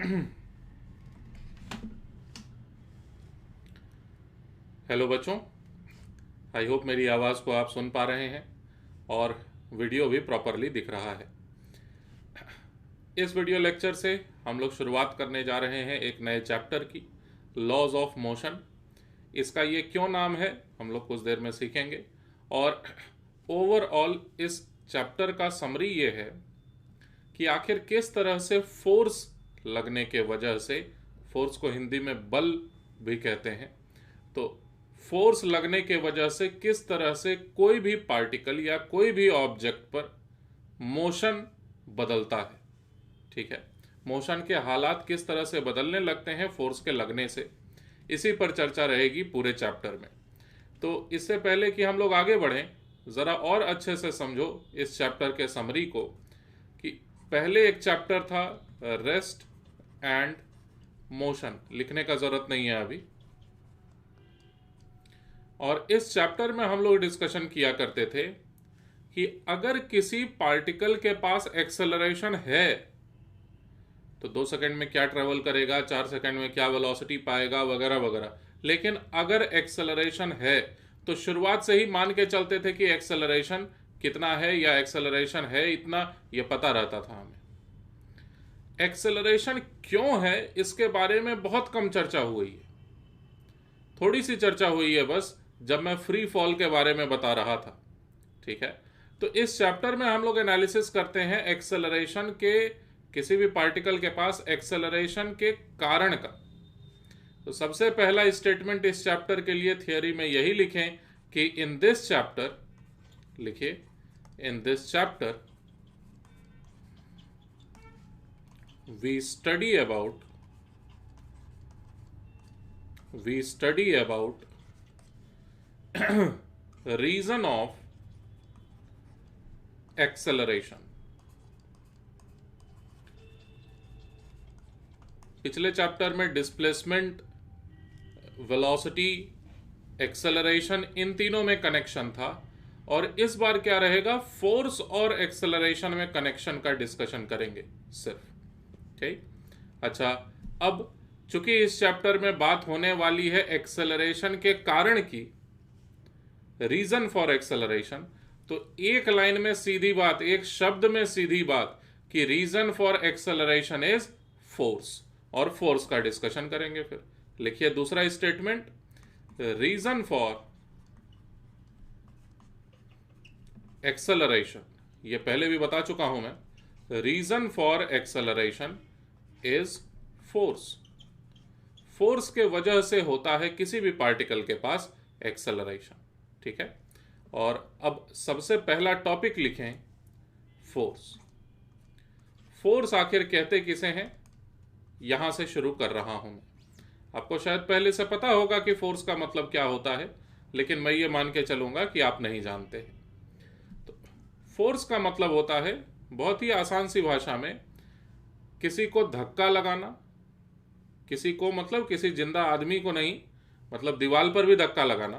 Hello बच्चों, I hope मेरी आवाज़ को आप सुन पा रहे हैं और वीडियो भी प्रॉपरली दिख रहा है। इस वीडियो लेक्चर से हम लोग शुरुआत करने जा रहे हैं एक नए चैप्टर की, लॉज ऑफ मोशन। इसका ये क्यों नाम है हम लोग कुछ देर में सीखेंगे। और ओवरऑल इस चैप्टर का समरी ये है कि आखिर किस तरह से फोर्स लगने के वजह से, फोर्स को हिंदी में बल भी कहते हैं, तो फोर्स लगने के वजह से किस तरह से कोई भी पार्टिकल या कोई भी ऑब्जेक्ट पर मोशन बदलता है। ठीक है, मोशन के हालात किस तरह से बदलने लगते हैं फोर्स के लगने से, इसी पर चर्चा रहेगी पूरे चैप्टर में। तो इससे पहले कि हम लोग आगे बढ़ें, ज़रा और अच्छे से समझो इस चैप्टर के समरी को। कि पहले एक चैप्टर था रेस्ट एंड मोशन, लिखने का ज़रूरत नहीं है अभी। और इस चैप्टर में हम लोग डिस्कशन किया करते थे कि अगर किसी पार्टिकल के पास एक्सेलरेशन है तो 2 सेकंड में क्या ट्रेवल करेगा, 4 सेकंड में क्या वेलोसिटी पाएगा, वगैरह वगैरह। लेकिन अगर एक्सेलरेशन है तो शुरुआत से ही मान के चलते थे कि एक्सेलरेशन कितना है या एक्सेलरेशन है इतना, यह पता रहता था हमें। एक्सेलरेशन क्यों है इसके बारे में बहुत कम चर्चा हुई है, थोड़ी सी चर्चा हुई है बस जब मैं फ्री फॉल के बारे में बता रहा था। ठीक है, तो इस चैप्टर में हम लोग एनालिसिस करते हैं एक्सेलरेशन के, किसी भी पार्टिकल के पास एक्सेलरेशन के कारण का। तो सबसे पहला स्टेटमेंट इस चैप्टर के लिए थियोरी में यही लिखें कि इन दिस चैप्टर, लिखिए in this chapter we study about reason of acceleration. पिछले चैप्टर में डिस्प्लेसमेंट, वेलोसिटी, एक्सेलरेशन, इन तीनों में कनेक्शन था, और इस बार क्या रहेगा, फोर्स और एक्सेलरेशन में कनेक्शन का डिस्कशन करेंगे सिर्फ। ठीक, अच्छा, अब चूंकि इस चैप्टर में बात होने वाली है एक्सेलरेशन के कारण की, रीजन फॉर एक्सेलरेशन, तो एक लाइन में सीधी बात, एक शब्द में सीधी बात कि reason for acceleration is force, और फोर्स का डिस्कशन करेंगे। फिर लिखिए दूसरा स्टेटमेंट, रीजन फॉर एक्सेलरेशन, ये पहले भी बता चुका हूं मैं, reason for acceleration is force. Force के वजह से होता है किसी भी पार्टिकल के पास एक्सेलरेशन। ठीक है, और अब सबसे पहला टॉपिक लिखें फोर्स। फोर्स आखिर कहते किसे हैं, यहां से शुरू कर रहा हूं मैं। आपको शायद पहले से पता होगा कि फोर्स का मतलब क्या होता है, लेकिन मैं ये मान के चलूंगा कि आप नहीं जानते हैं। तो फोर्स का मतलब होता है, बहुत ही आसान सी भाषा में, किसी को धक्का लगाना, किसी को मतलब किसी जिंदा आदमी को नहीं, मतलब दीवार पर भी धक्का लगाना,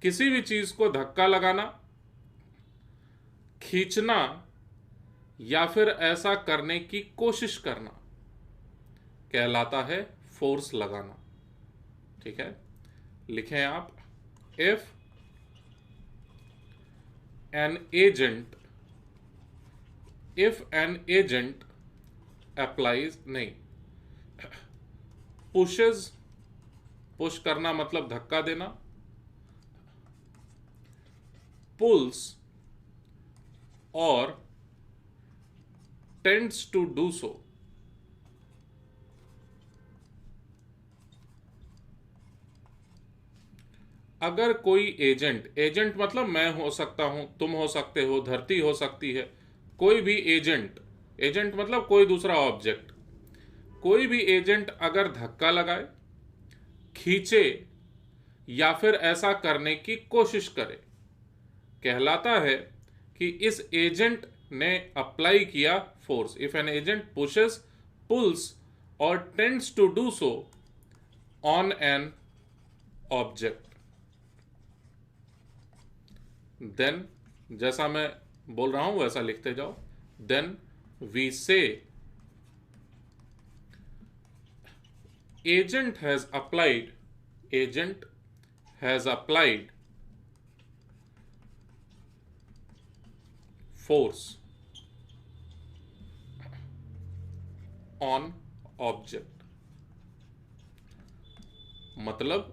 किसी भी चीज को धक्का लगाना, खींचना, या फिर ऐसा करने की कोशिश करना कहलाता है फोर्स लगाना। ठीक है, लिखें आप, इफ एन एजेंट अप्लाइज, नहीं, पुशेज, पुश करना मतलब धक्का देना, पुल्स और टेंड्स टू डू सो, अगर कोई एजेंट मतलब मैं हो सकता हूं, तुम हो सकते हो, धरती हो सकती है, कोई भी एजेंट मतलब कोई दूसरा ऑब्जेक्ट, कोई भी एजेंट अगर धक्का लगाए, खींचे, या फिर ऐसा करने की कोशिश करे, कहलाता है कि इस एजेंट ने अप्लाई किया force. If an agent pushes, pulls और tends to do so on an object, then, जैसा मैं बोल रहा हूं वैसा लिखते जाओ, then we say agent has applied force on object। मतलब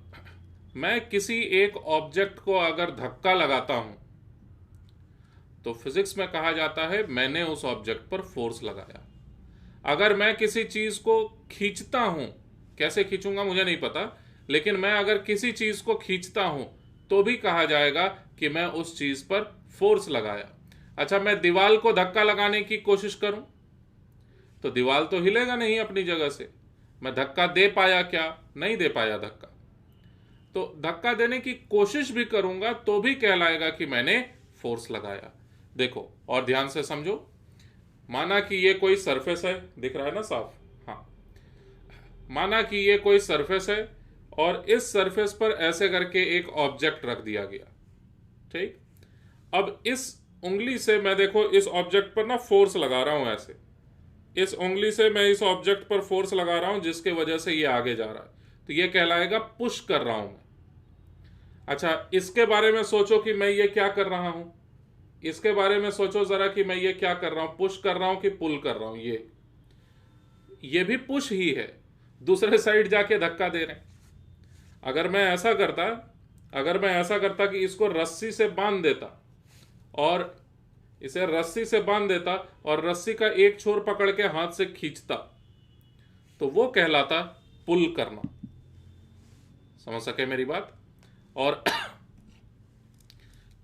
मैं किसी एक ऑब्जेक्ट को अगर धक्का लगाता हूं तो फिजिक्स में कहा जाता है मैंने उस ऑब्जेक्ट पर फोर्स लगाया। अगर मैं किसी चीज को खींचता हूं, कैसे खींचूंगा मुझे नहीं पता, लेकिन मैं अगर किसी चीज को खींचता हूं तो भी कहा जाएगा कि मैं उस चीज पर फोर्स लगाया। अच्छा, मैं दीवार को धक्का लगाने की कोशिश करूं तो दीवार तो हिलेगा नहीं अपनी जगह से। मैं धक्का दे पाया क्या? नहीं दे पाया धक्का। तो धक्का देने की कोशिश भी करूंगा तो भी कहलाएगा कि मैंने फोर्स लगाया। देखो और ध्यान से समझो। माना कि ये कोई सरफेस है, दिख रहा है ना साफ? हाँ, माना कि ये कोई सरफेस है और इस सरफेस पर ऐसे करके एक ऑब्जेक्ट रख दिया गया। ठीक, अब इस उंगली से मैं देखो इस ऑब्जेक्ट पर ना फोर्स लगा रहा हूं। ऐसे इस उंगली से मैं इस ऑब्जेक्ट पर फोर्स लगा रहा हूं जिसके वजह से ये आगे जा रहा है, तो ये कहलाएगा पुश कर रहा हूं मैं। अच्छा, इसके बारे में सोचो कि मैं ये क्या कर रहा हूं। इसके बारे में सोचो जरा कि मैं ये क्या कर रहा हूं, पुश कर रहा हूं कि पुल कर रहा हूं। ये भी पुश ही है, दूसरे साइड जाके धक्का दे रहे हैं। अगर मैं ऐसा करता कि इसको रस्सी से बांध देता और इसे रस्सी से बांध देता और रस्सी का एक छोर पकड़ के हाथ से खींचता तो वो कहलाता पुल करना। समझ सके मेरी बात? और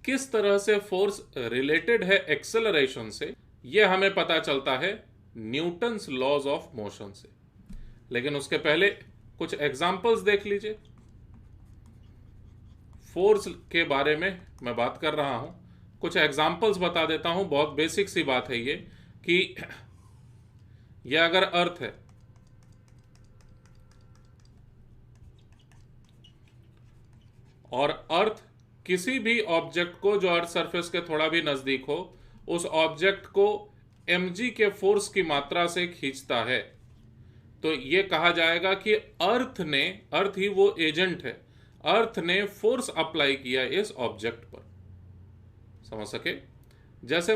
किस तरह से फोर्स रिलेटेड है एक्सेलरेशन से, यह हमें पता चलता है न्यूटन्स लॉज ऑफ मोशन से। लेकिन उसके पहले कुछ एग्जाम्पल्स देख लीजिए। फोर्स के बारे में मैं बात कर रहा हूं, कुछ एग्जाम्पल्स बता देता हूं। बहुत बेसिक सी बात है ये कि यह अगर अर्थ है और अर्थ किसी भी ऑब्जेक्ट को जो अर्थ सरफेस के थोड़ा भी नजदीक हो, उस ऑब्जेक्ट को mg के फोर्स की मात्रा से खींचता है, तो यह कहा जाएगा कि अर्थ ही वो एजेंट है, अर्थ ने फोर्स अप्लाई किया इस ऑब्जेक्ट पर। समझ सके? जैसे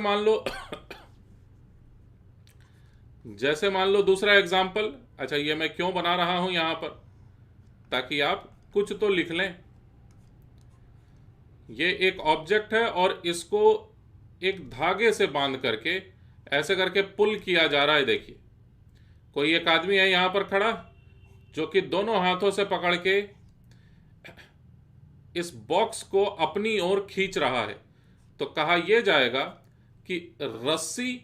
मान लो दूसरा एग्जाम्पल। अच्छा, ये मैं क्यों बना रहा हूं यहां पर, ताकि आप कुछ तो लिख लें। ये एक ऑब्जेक्ट है और इसको एक धागे से बांध करके ऐसे करके पुल किया जा रहा है। देखिए, कोई एक आदमी है यहां पर खड़ा जो कि दोनों हाथों से पकड़ के इस बॉक्स को अपनी ओर खींच रहा है। तो कहा यह जाएगा कि रस्सी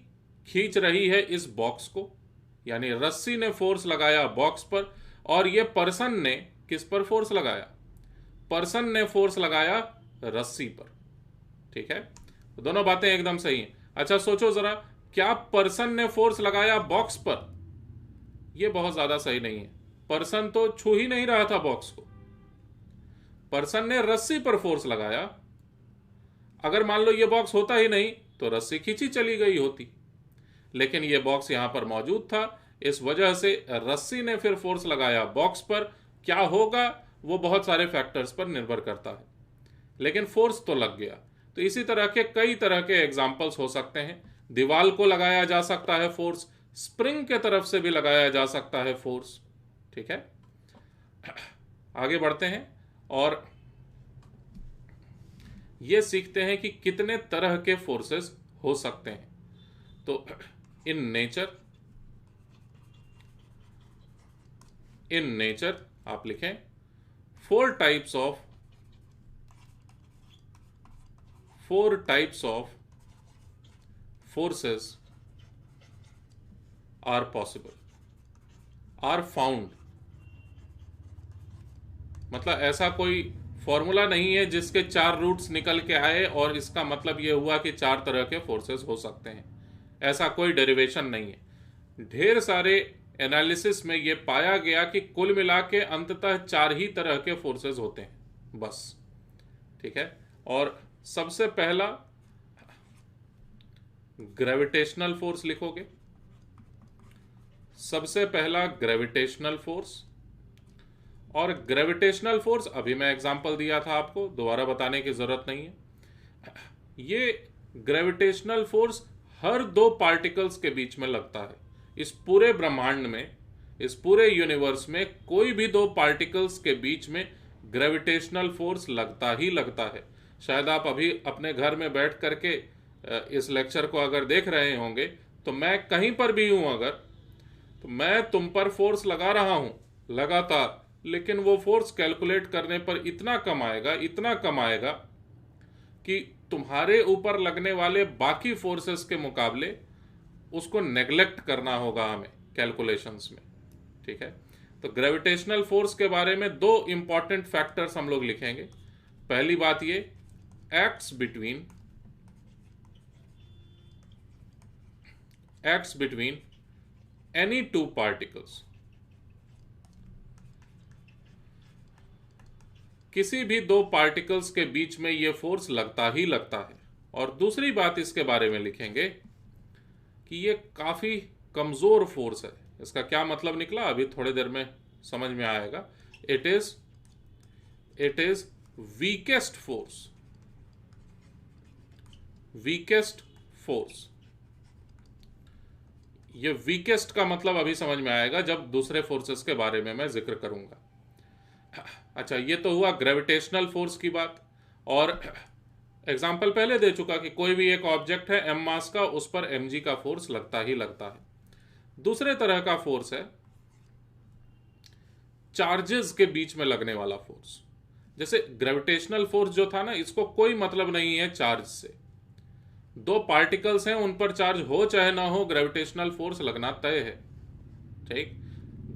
खींच रही है इस बॉक्स को, यानी रस्सी ने फोर्स लगाया बॉक्स पर, और यह पर्सन ने किस पर फोर्स लगाया? पर्सन ने फोर्स लगाया रस्सी पर। ठीक है, तो दोनों बातें एकदम सही हैं। अच्छा, सोचो जरा, क्या पर्सन ने फोर्स लगाया बॉक्स पर? यह बहुत ज्यादा सही नहीं है। पर्सन तो छू ही नहीं रहा था बॉक्स को, पर्सन ने रस्सी पर फोर्स लगाया। अगर मान लो यह बॉक्स होता ही नहीं तो रस्सी खींची चली गई होती, लेकिन यह बॉक्स यहां पर मौजूद था, इस वजह से रस्सी ने फिर फोर्स लगाया बॉक्स पर। क्या होगा वो बहुत सारे फैक्टर्स पर निर्भर करता है, लेकिन फोर्स तो लग गया। तो इसी तरह के कई तरह के एग्जाम्पल्स हो सकते हैं। दीवार को लगाया जा सकता है फोर्स, स्प्रिंग के तरफ से भी लगाया जा सकता है फोर्स। ठीक है, आगे बढ़ते हैं और ये सीखते हैं कि कितने तरह के फोर्सेस हो सकते हैं। तो इन नेचर आप लिखें 4 types of forces are possible, are found। मतलब ऐसा कोई फॉर्मूला नहीं है जिसके 4 रूट्स निकल के आए और इसका मतलब यह हुआ कि 4 तरह के फोर्सेस हो सकते हैं। ऐसा कोई डेरिवेशन नहीं है। ढेर सारे एनालिसिस में यह पाया गया कि कुल मिला के अंततः 4 ही तरह के फोर्सेस होते हैं बस। ठीक है, और सबसे पहला ग्रेविटेशनल फोर्स लिखोगे। सबसे पहला ग्रेविटेशनल फोर्स, और ग्रेविटेशनल फोर्स, अभी मैं एग्जांपल दिया था आपको, दोबारा बताने की जरूरत नहीं है। ये ग्रेविटेशनल फोर्स हर दो पार्टिकल्स के बीच में लगता है। इस पूरे ब्रह्मांड में, इस पूरे यूनिवर्स में कोई भी दो पार्टिकल्स के बीच में ग्रेविटेशनल फोर्स लगता ही लगता है। शायद आप अभी अपने घर में बैठ करके इस लेक्चर को अगर देख रहे होंगे, तो मैं कहीं पर भी हूं अगर, तो मैं तुम पर फोर्स लगा रहा हूं लगातार, लेकिन वो फोर्स कैलकुलेट करने पर इतना कम आएगा, इतना कम आएगा कि तुम्हारे ऊपर लगने वाले बाकी फोर्सेस के मुकाबले उसको नेग्लेक्ट करना होगा हमें कैलकुलेशंस में। ठीक है, तो ग्रेविटेशनल फोर्स के बारे में दो इंपॉर्टेंट फैक्टर्स हम लोग लिखेंगे। पहली बात ये, acts between any two particles, किसी भी दो पार्टिकल्स के बीच में यह फोर्स लगता ही लगता है। और दूसरी बात इसके बारे में लिखेंगे कि यह काफी कमजोर फोर्स है। इसका क्या मतलब निकला अभी थोड़ी देर में समझ में आएगा। It is weakest force. ये वीकेस्ट का मतलब अभी समझ में आएगा जब दूसरे फोर्सेस के बारे में मैं जिक्र करूंगा। अच्छा, ये तो हुआ ग्रेविटेशनल फोर्स की बात। और एग्जाम्पल पहले दे चुका कि कोई भी एक ऑब्जेक्ट है m मास का, उस पर mg का फोर्स लगता ही लगता है। दूसरे तरह का फोर्स है चार्जेस के बीच में लगने वाला फोर्स। जैसे ग्रेविटेशनल फोर्स जो था ना, इसको कोई मतलब नहीं है चार्ज से। दो पार्टिकल्स हैं, उन पर चार्ज हो चाहे ना हो, ग्रेविटेशनल फोर्स लगना तय है। ठीक।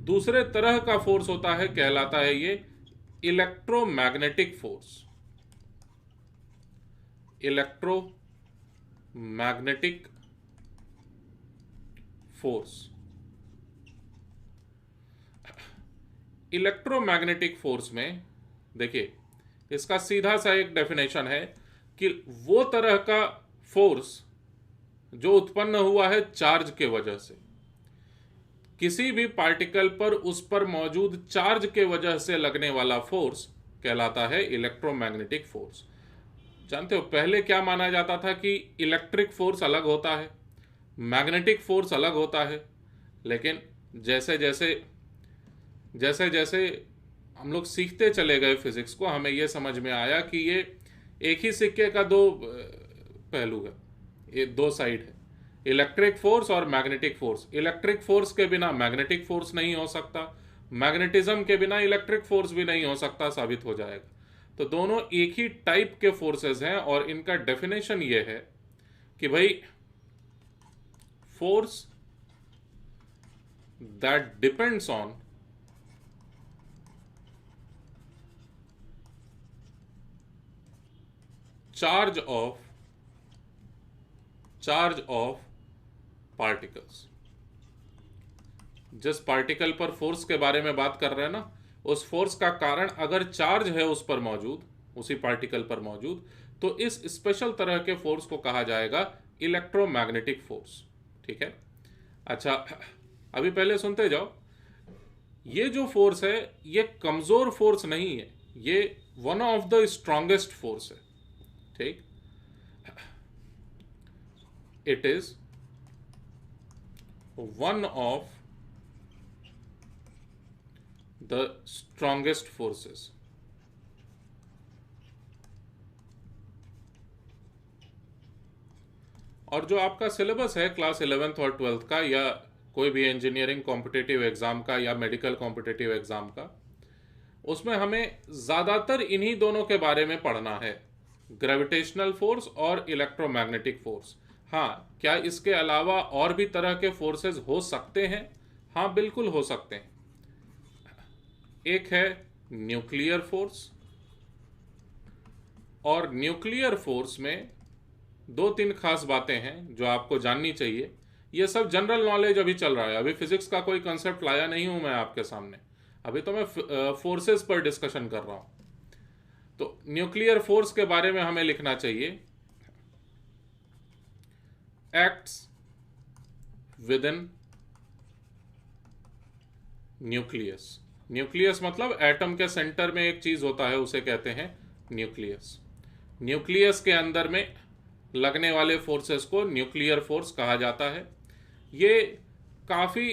दूसरे तरह का फोर्स होता है, कहलाता है ये electromagnetic force. Electromagnetic force. Electromagnetic force में देखिए, इसका सीधा सा एक डेफिनेशन है कि वो तरह का फोर्स जो उत्पन्न हुआ है चार्ज के वजह से, किसी भी पार्टिकल पर उस पर मौजूद चार्ज के वजह से लगने वाला फोर्स कहलाता है इलेक्ट्रोमैग्नेटिक फोर्स। जानते हो पहले क्या माना जाता था कि इलेक्ट्रिक फोर्स अलग होता है, मैग्नेटिक फोर्स अलग होता है। लेकिन जैसे जैसे जैसे जैसे हम लोग सीखते चले गए फिजिक्स को, हमें यह समझ में आया कि ये एक ही सिक्के का दो पहलू है, ये दो साइड है, इलेक्ट्रिक फोर्स और मैग्नेटिक फोर्स। इलेक्ट्रिक फोर्स के बिना मैग्नेटिक फोर्स नहीं हो सकता, मैग्नेटिज्म के बिना इलेक्ट्रिक फोर्स भी नहीं हो सकता, साबित हो जाएगा। तो दोनों एक ही टाइप के फोर्सेस हैं और इनका डेफिनेशन ये है कि भाई force that depends on charge of particles. जिस पार्टिकल पर फोर्स के बारे में बात कर रहे हैं ना, उस फोर्स का कारण अगर चार्ज है उस पर मौजूद, उसी पार्टिकल पर मौजूद, तो इस स्पेशल तरह के फोर्स को कहा जाएगा इलेक्ट्रोमैग्नेटिक फोर्स। ठीक है। अच्छा, अभी पहले सुनते जाओ। ये जो फोर्स है ये कमजोर फोर्स नहीं है, ये one of the strongest force है। ठीक। It is one of the strongest forces. और जो आपका सिलेबस है क्लास 11th और 12th का, या कोई भी इंजीनियरिंग कॉम्पिटिटिव एग्जाम का या मेडिकल कॉम्पिटिटिव एग्जाम का, उसमें हमें ज्यादातर इन्हीं दोनों के बारे में पढ़ना है, ग्रेविटेशनल फोर्स और इलेक्ट्रोमैग्नेटिक फोर्स। हाँ, क्या इसके अलावा और भी तरह के फोर्सेस हो सकते हैं? हाँ, बिल्कुल हो सकते हैं। एक है न्यूक्लियर फोर्स, और न्यूक्लियर फोर्स में दो तीन खास बातें हैं जो आपको जाननी चाहिए। ये सब जनरल नॉलेज अभी चल रहा है, अभी फिजिक्स का कोई कंसेप्ट लाया नहीं हूं मैं आपके सामने, अभी तो मैं फोर्सेस पर डिस्कशन कर रहा हूं। तो न्यूक्लियर फोर्स के बारे में हमें लिखना चाहिए, acts with in nucleus. Nucleus मतलब एटम के सेंटर में एक चीज होता है, उसे कहते हैं न्यूक्लियस। न्यूक्लियस के अंदर में लगने वाले फोर्सेस को न्यूक्लियर फोर्स कहा जाता है। ये काफी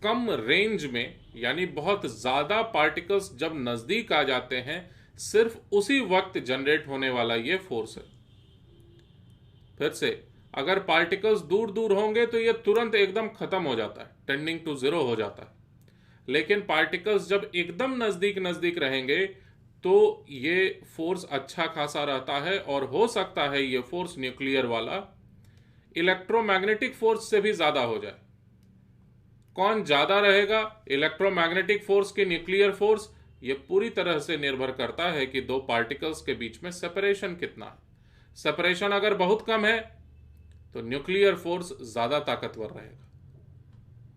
कम रेंज में, यानी बहुत ज्यादा पार्टिकल्स जब नजदीक आ जाते हैं, सिर्फ उसी वक्त जनरेट होने वाला ये फोर्स है। फिर से, अगर पार्टिकल्स दूर दूर होंगे तो ये तुरंत एकदम खत्म हो जाता है, टेंडिंग टू जीरो हो जाता है। लेकिन पार्टिकल्स जब एकदम नजदीक नजदीक रहेंगे तो ये फोर्स अच्छा खासा रहता है, और हो सकता है ये फोर्स न्यूक्लियर वाला इलेक्ट्रोमैग्नेटिक फोर्स से भी ज्यादा हो जाए। कौन ज्यादा रहेगा, इलेक्ट्रोमैग्नेटिक फोर्स की न्यूक्लियर फोर्स? ये पूरी तरह से निर्भर करता है कि दो पार्टिकल्स के बीच में सेपरेशन कितना है। सेपरेशन अगर बहुत कम है तो न्यूक्लियर फोर्स ज्यादा ताकतवर रहेगा।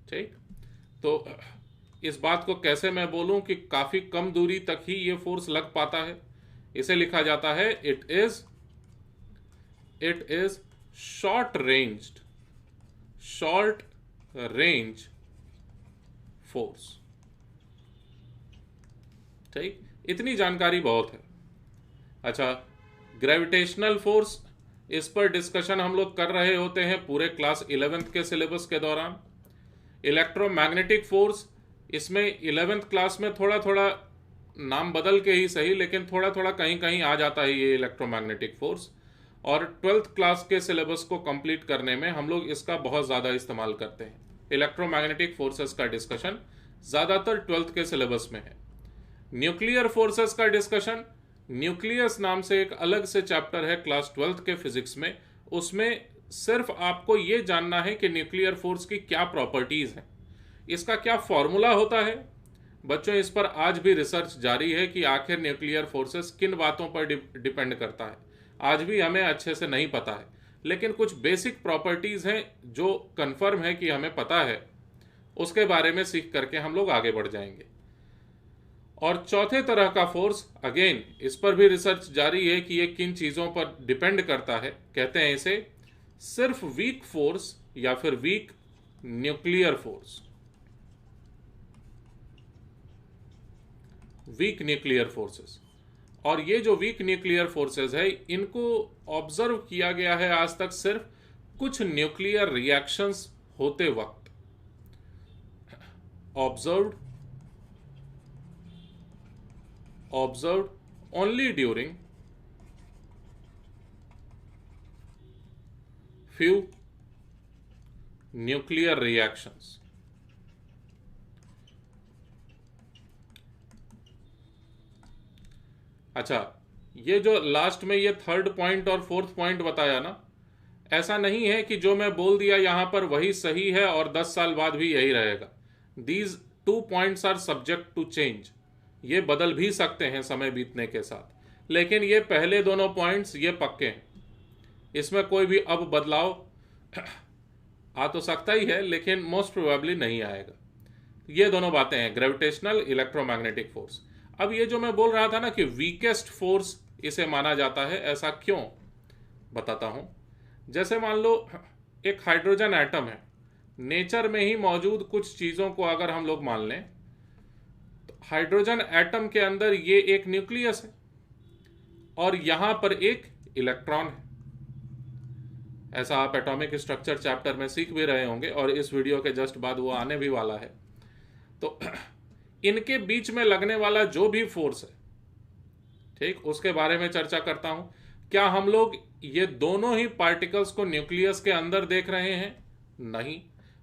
ठीक, तो इस बात को कैसे मैं बोलूं कि काफी कम दूरी तक ही ये फोर्स लग पाता है? इसे लिखा जाता है it is short range force. ठीक, इतनी जानकारी बहुत है। अच्छा, ग्रेविटेशनल फोर्स, इस पर डिस्कशन हम लोग कर रहे होते हैं पूरे क्लास 11th के सिलेबस के दौरान। इलेक्ट्रोमैग्नेटिक फोर्स, इसमें 11th क्लास में थोड़ा थोड़ा नाम बदल के ही सही, लेकिन थोड़ा थोड़ा कहीं कहीं आ जाता है ये इलेक्ट्रोमैग्नेटिक फोर्स। और 12th क्लास के सिलेबस को कंप्लीट करने में हम लोग इसका बहुत ज़्यादा इस्तेमाल करते हैं। इलेक्ट्रोमैग्नेटिक फोर्सेस का डिस्कशन ज़्यादातर 12th के सिलेबस में है। न्यूक्लियर फोर्सेस का डिस्कशन, न्यूक्लियस नाम से एक अलग से चैप्टर है क्लास 12th के फिजिक्स में। उसमें सिर्फ आपको ये जानना है कि न्यूक्लियर फोर्स की क्या प्रॉपर्टीज हैं, इसका क्या फॉर्मूला होता है। बच्चों, इस पर आज भी रिसर्च जारी है कि आखिर न्यूक्लियर फोर्सेस किन बातों पर डिपेंड करता है। आज भी हमें अच्छे से नहीं पता है, लेकिन कुछ बेसिक प्रॉपर्टीज हैं जो कंफर्म है कि हमें पता है। उसके बारे में सीख करके हम लोग आगे बढ़ जाएंगे। और चौथे तरह का फोर्स, अगेन इस पर भी रिसर्च जारी है कि ये किन चीजों पर डिपेंड करता है। कहते हैं इसे सिर्फ वीक फोर्स या फिर weak nuclear force. Weak nuclear forces. और ये जो वीक न्यूक्लियर फोर्सेस है, इनको ऑब्जर्व किया गया है आज तक सिर्फ कुछ न्यूक्लियर रिएक्शंस होते वक्त। Observed only during few nuclear reactions. अच्छा, ये जो लास्ट में ये थर्ड पॉइंट और फोर्थ पॉइंट बताया ना, ऐसा नहीं है कि जो मैं बोल दिया यहां पर वही सही है और 10 साल बाद भी यही रहेगा। These 2 points are subject to change. ये बदल भी सकते हैं समय बीतने के साथ, लेकिन ये पहले दोनों पॉइंट्स ये पक्के हैं। इसमें कोई भी अब बदलाव आ तो सकता ही है, लेकिन मोस्ट प्रोबेबली नहीं आएगा। ये दोनों बातें हैं, ग्रेविटेशनल, इलेक्ट्रोमैग्नेटिक फोर्स। अब ये जो मैं बोल रहा था ना कि वीकेस्ट फोर्स इसे माना जाता है, ऐसा क्यों, बताता हूं। जैसे मान लो एक हाइड्रोजन एटम है, नेचर में ही मौजूद कुछ चीजों को अगर हम लोग मान लें, तो हाइड्रोजन एटम के अंदर ये एक न्यूक्लियस है और यहां पर एक इलेक्ट्रॉन है। ऐसा आप एटॉमिक स्ट्रक्चर चैप्टर में सीख भी रहे होंगे और इस वीडियो के जस्ट बाद वो आने भी वाला है। तो इनके बीच में लगने वाला जो भी फोर्स है, ठीक, उसके बारे में चर्चा करता हूं। क्या हम लोग ये दोनों ही पार्टिकल्स को न्यूक्लियस के अंदर देख रहे हैं? नहीं।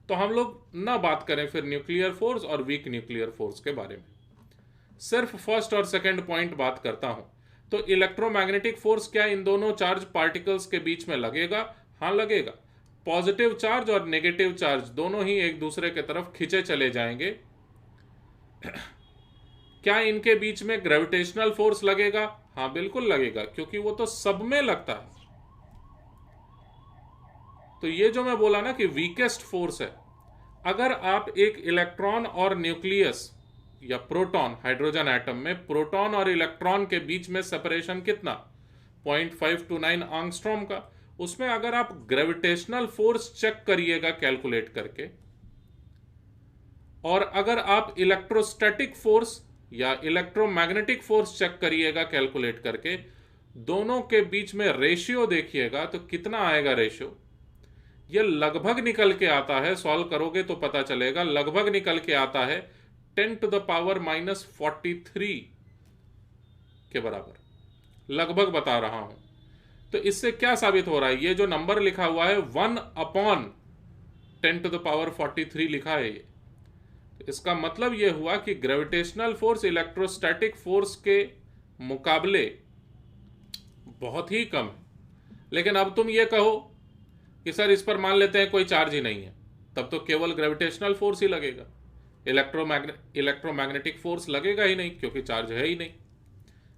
तो हम लोग ना बात करें फिर न्यूक्लियर फोर्स और वीक न्यूक्लियर फोर्स के बारे में, सिर्फ फर्स्ट और सेकंड पॉइंट बात करता हूं। तो इलेक्ट्रोमैग्नेटिक फोर्स क्या इन दोनों चार्ज पार्टिकल्स के बीच में लगेगा? हाँ, लगेगा। पॉजिटिव चार्ज और नेगेटिव चार्ज दोनों ही एक दूसरे के तरफ खींचे चले जाएंगे। क्या इनके बीच में ग्रेविटेशनल फोर्स लगेगा? हाँ, बिल्कुल लगेगा, क्योंकि वो तो सब में लगता है। तो ये जो मैं बोला ना कि वीकेस्ट फोर्स है, अगर आप एक इलेक्ट्रॉन और न्यूक्लियस या प्रोटॉन, हाइड्रोजन एटम में प्रोटॉन और इलेक्ट्रॉन के बीच में सेपरेशन कितना, 0.529 एंगस्ट्रॉम का, उसमें अगर आप ग्रेविटेशनल फोर्स चेक करिएगा कैलकुलेट करके, और अगर आप इलेक्ट्रोस्टैटिक फोर्स या इलेक्ट्रोमैग्नेटिक फोर्स चेक करिएगा कैलकुलेट करके, दोनों के बीच में रेशियो देखिएगा तो कितना आएगा रेशियो, ये लगभग निकल के आता है, सॉल्व करोगे तो पता चलेगा, लगभग निकल के आता है 10⁻⁻43 के बराबर, लगभग बता रहा हूं। तो इससे क्या साबित हो रहा है, ये जो नंबर लिखा हुआ है 1/10⁻43 लिखा है ये, इसका मतलब यह हुआ कि ग्रेविटेशनल फोर्स इलेक्ट्रोस्टैटिक फोर्स के मुकाबले बहुत ही कम है। लेकिन अब तुम ये कहो कि सर इस पर मान लेते हैं कोई चार्ज ही नहीं है, तब तो केवल ग्रेविटेशनल फोर्स ही लगेगा, इलेक्ट्रोमैग्नेटिक फोर्स लगेगा ही नहीं क्योंकि चार्ज है ही नहीं।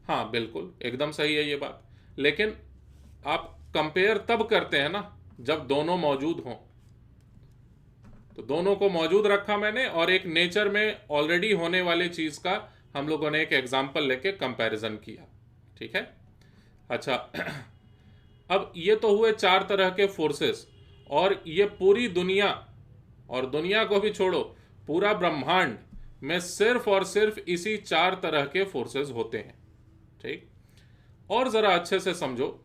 हाँ बिल्कुल एकदम सही है ये बात, लेकिन आप कंपेयर तब करते हैं ना जब दोनों मौजूद हों। तो दोनों को मौजूद रखा मैंने और एक नेचर में ऑलरेडी होने वाली चीज का हम लोगों ने एक एग्जांपल लेके कंपैरिजन किया, ठीक है। अच्छा अब ये तो हुए चार तरह के फोर्सेस, और ये पूरी दुनिया, और दुनिया को भी छोड़ो पूरा ब्रह्मांड में सिर्फ और सिर्फ इसी चार तरह के फोर्सेस होते हैं, ठीक। और जरा अच्छे से समझो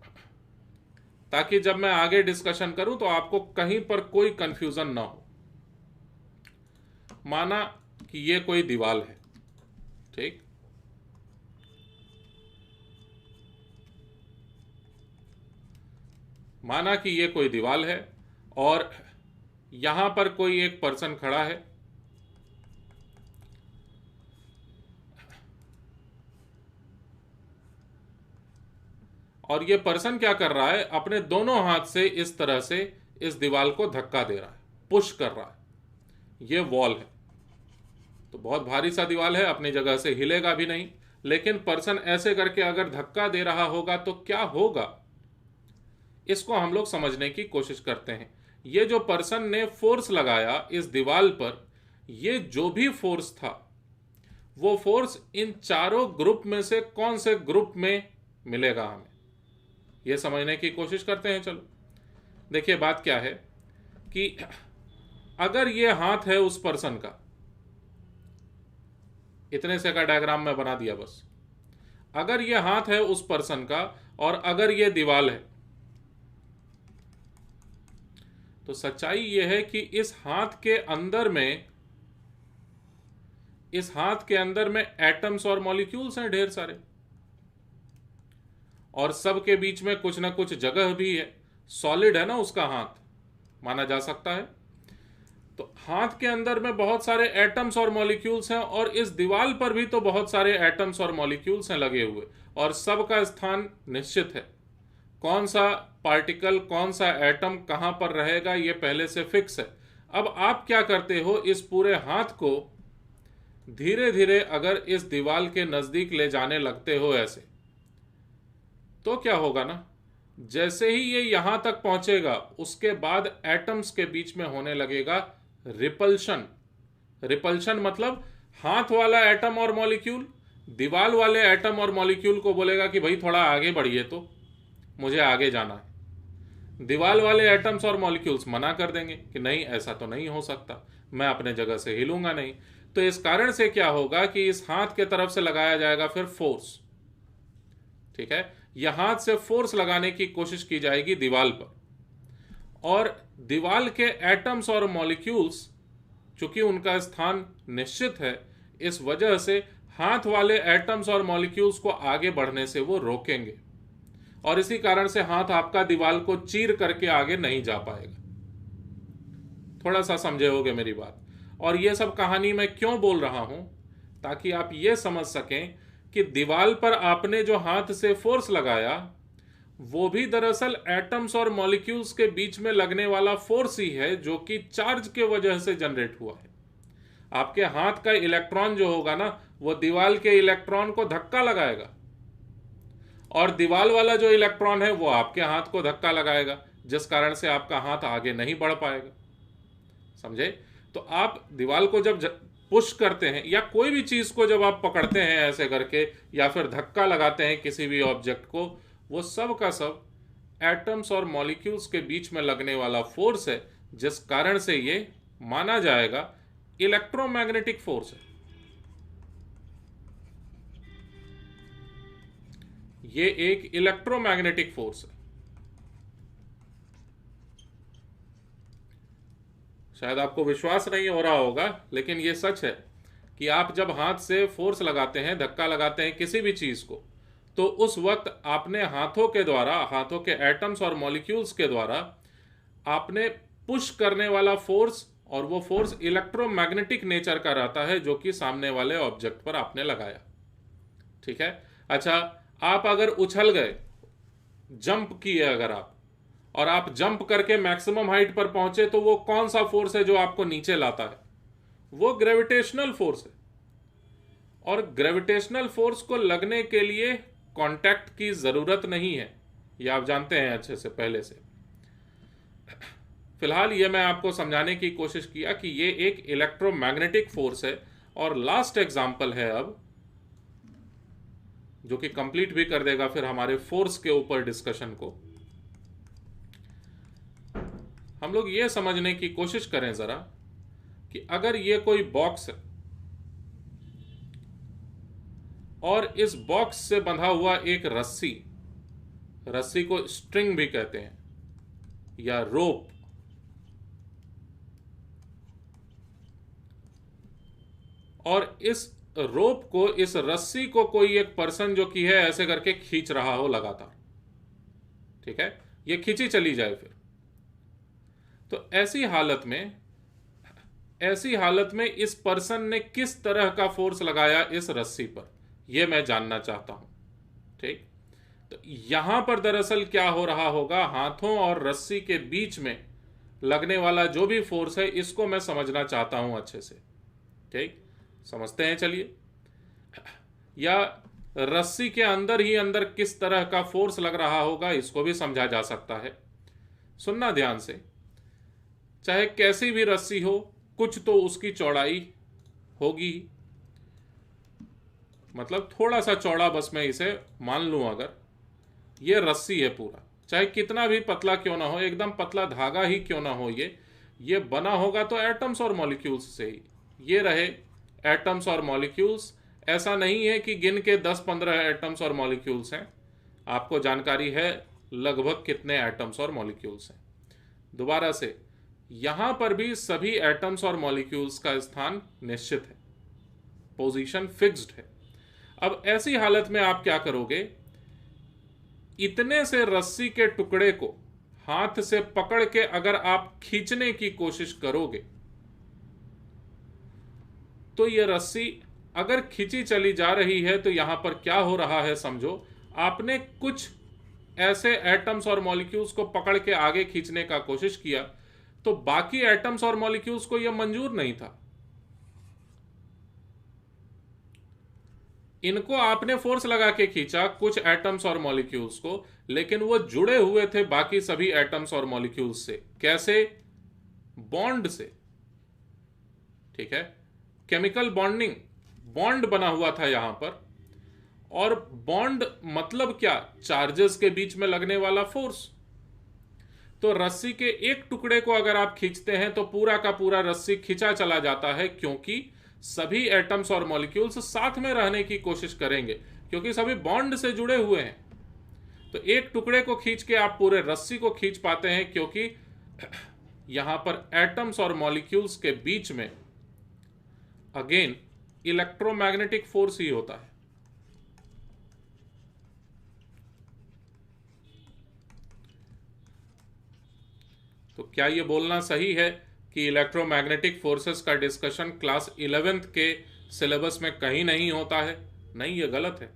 ताकि जब मैं आगे डिस्कशन करूं तो आपको कहीं पर कोई कंफ्यूजन ना हो। माना कि ये कोई दीवार है, ठीक, माना कि ये कोई दीवार है और यहां पर कोई एक पर्सन खड़ा है, और ये पर्सन क्या कर रहा है, अपने दोनों हाथ से इस तरह से इस दीवार को धक्का दे रहा है, पुश कर रहा है। ये वॉल है, तो बहुत भारी सा दीवार है, अपनी जगह से हिलेगा भी नहीं, लेकिन पर्सन ऐसे करके अगर धक्का दे रहा होगा तो क्या होगा, इसको हम लोग समझने की कोशिश करते हैं। ये जो पर्सन ने फोर्स लगाया इस दीवार पर, ये जो भी फोर्स था वो फोर्स इन चारों ग्रुप में से कौन से ग्रुप में मिलेगा, हमें ये समझने की कोशिश करते हैं। चलो देखिए बात क्या है कि अगर ये हाथ है उस पर्सन का, इतने से का डायग्राम मैं बना दिया बस, अगर ये हाथ है उस पर्सन का और अगर ये दीवार है, तो सच्चाई ये है कि इस हाथ के अंदर में एटम्स और मॉलिक्यूल्स हैं ढेर सारे, और सब के बीच में कुछ ना कुछ जगह भी है, सॉलिड है ना उसका हाथ, माना जा सकता है। तो हाथ के अंदर में बहुत सारे एटम्स और मॉलिक्यूल्स हैं, और इस दीवार पर भी तो बहुत सारे एटम्स और मॉलिक्यूल्स हैं लगे हुए, और सबका स्थान निश्चित है। कौन सा पार्टिकल, कौन सा एटम कहां पर रहेगा ये पहले से फिक्स है। अब आप क्या करते हो, इस पूरे हाथ को धीरे धीरे अगर इस दीवार के नजदीक ले जाने लगते हो ऐसे, तो क्या होगा ना, जैसे ही ये यहां तक पहुंचेगा उसके बाद एटम्स के बीच में होने लगेगा रिपल्शन। रिपल्शन मतलब हाथ वाला एटम और मॉलिक्यूल दीवार वाले एटम और मॉलिक्यूल को बोलेगा कि भाई थोड़ा आगे बढ़िए, तो मुझे आगे जाना है। दीवार वाले एटम्स और मॉलिक्यूल्स मना कर देंगे कि नहीं ऐसा तो नहीं हो सकता, मैं अपने जगह से हिलूंगा नहीं। तो इस कारण से क्या होगा कि इस हाथ के तरफ से लगाया जाएगा फिर फोर्स, ठीक है। यह हाथ से फोर्स लगाने की कोशिश की जाएगी दीवार पर, और दीवार के एटम्स और मॉलिक्यूल्स चूंकि उनका स्थान निश्चित है, इस वजह से हाथ वाले एटम्स और मॉलिक्यूल्स को आगे बढ़ने से वो रोकेंगे, और इसी कारण से हाथ आपका दीवार को चीर करके आगे नहीं जा पाएगा। थोड़ा सा समझे होगे मेरी बात। और ये सब कहानी मैं क्यों बोल रहा हूं, ताकि आप ये समझ सकें कि दीवार पर आपने जो हाथ से फोर्स लगाया वो भी दरअसल एटम्स और मॉलिक्यूल्स के बीच में लगने वाला फोर्स ही है, जो कि चार्ज के वजह से जनरेट हुआ है। आपके हाथ का इलेक्ट्रॉन जो होगा ना, वो दीवार के इलेक्ट्रॉन को धक्का लगाएगा, और दीवार वाला जो इलेक्ट्रॉन है वो आपके हाथ को धक्का लगाएगा, जिस कारण से आपका हाथ आगे नहीं बढ़ पाएगा। समझे? तो आप दीवार को जब पुश करते हैं या कोई भी चीज को जब आप पकड़ते हैं ऐसे करके, या फिर धक्का लगाते हैं किसी भी ऑब्जेक्ट को, वो सब का सब एटम्स और मॉलिक्यूल्स के बीच में लगने वाला फोर्स है, जिस कारण से ये माना जाएगा इलेक्ट्रोमैग्नेटिक फोर्स है। ये एक इलेक्ट्रोमैग्नेटिक फोर्स है। शायद आपको विश्वास नहीं हो रहा होगा, लेकिन ये सच है कि आप जब हाथ से फोर्स लगाते हैं, धक्का लगाते हैं किसी भी चीज को, तो उस वक्त आपने हाथों के द्वारा, हाथों के एटम्स और मॉलिक्यूल्स के द्वारा आपने पुश करने वाला फोर्स, और वो फोर्स इलेक्ट्रोमैग्नेटिक नेचर का रहता है, जो कि सामने वाले ऑब्जेक्ट पर आपने लगाया। ठीक है। अच्छा, आप अगर उछल गए, जंप किए अगर आप, और आप जंप करके मैक्सिमम हाइट पर पहुंचे, तो वो कौन सा फोर्स है जो आपको नीचे लाता है? वो ग्रेविटेशनल फोर्स है। और ग्रेविटेशनल फोर्स को लगने के लिए कांटेक्ट की जरूरत नहीं है, ये आप जानते हैं अच्छे से पहले से। फिलहाल ये मैं आपको समझाने की कोशिश किया कि ये एक इलेक्ट्रोमैग्नेटिक फोर्स है। और लास्ट एग्जांपल है अब, जो कि कंप्लीट भी कर देगा फिर हमारे फोर्स के ऊपर डिस्कशन को। हम लोग ये समझने की कोशिश करें जरा कि अगर ये कोई बॉक्स है और इस बॉक्स से बंधा हुआ एक रस्सी, रस्सी को स्ट्रिंग भी कहते हैं या रोप, और इस रोप को, इस रस्सी को कोई एक पर्सन जो कि है ऐसे करके खींच रहा हो लगातार, ठीक है, ये खींची चली जाए फिर, तो ऐसी हालत में इस पर्सन ने किस तरह का फोर्स लगाया इस रस्सी पर, यह मैं जानना चाहता हूं। ठीक, तो यहां पर दरअसल क्या हो रहा होगा, हाथों और रस्सी के बीच में लगने वाला जो भी फोर्स है, इसको मैं समझना चाहता हूं अच्छे से। ठीक, समझते हैं चलिए। या रस्सी के अंदर ही अंदर किस तरह का फोर्स लग रहा होगा, इसको भी समझा जा सकता है। सुनना ध्यान से। चाहे कैसी भी रस्सी हो, कुछ तो उसकी चौड़ाई होगी, मतलब थोड़ा सा चौड़ा, बस मैं इसे मान लूं अगर ये रस्सी है पूरा, चाहे कितना भी पतला क्यों ना हो, एकदम पतला धागा ही क्यों ना हो, ये बना होगा तो एटम्स और मॉलिक्यूल्स से ही। ये रहे एटम्स और मॉलिक्यूल्स। ऐसा नहीं है कि गिन के 10-15 एटम्स और मॉलिक्यूल्स हैं, आपको जानकारी है लगभग कितने एटम्स और मॉलिक्यूल्स हैं। दोबारा से, यहां पर भी सभी एटम्स और मॉलिक्यूल्स का स्थान निश्चित है, पोजीशन फिक्स्ड है। अब ऐसी हालत में आप क्या करोगे, इतने से रस्सी के टुकड़े को हाथ से पकड़ के अगर आप खींचने की कोशिश करोगे, तो यह रस्सी अगर खींची चली जा रही है, तो यहां पर क्या हो रहा है समझो, आपने कुछ ऐसे एटम्स और मॉलिक्यूल्स को पकड़ के आगे खींचने का कोशिश किया, तो बाकी एटम्स और मॉलिक्यूल्स को यह मंजूर नहीं था। इनको आपने फोर्स लगा के खींचा, कुछ एटम्स और मॉलिक्यूल्स को, लेकिन वो जुड़े हुए थे बाकी सभी एटम्स और मॉलिक्यूल्स से। कैसे? बॉन्ड से। ठीक है, केमिकल बॉन्डिंग, बॉन्ड बना हुआ था यहां पर। और बॉन्ड मतलब क्या? चार्जेस के बीच में लगने वाला फोर्स। तो रस्सी के एक टुकड़े को अगर आप खींचते हैं, तो पूरा का पूरा रस्सी खींचा चला जाता है, क्योंकि सभी एटम्स और मॉलिक्यूल्स साथ में रहने की कोशिश करेंगे, क्योंकि सभी बॉन्ड से जुड़े हुए हैं। तो एक टुकड़े को खींच के आप पूरे रस्सी को खींच पाते हैं, क्योंकि यहां पर एटम्स और मॉलिक्यूल्स के बीच में अगेन इलेक्ट्रोमैग्नेटिक फोर्स ही होता है। तो क्या यह बोलना सही है कि इलेक्ट्रोमैग्नेटिक फोर्सेस का डिस्कशन क्लास 11th के सिलेबस में कहीं नहीं होता है? नहीं, यह गलत है।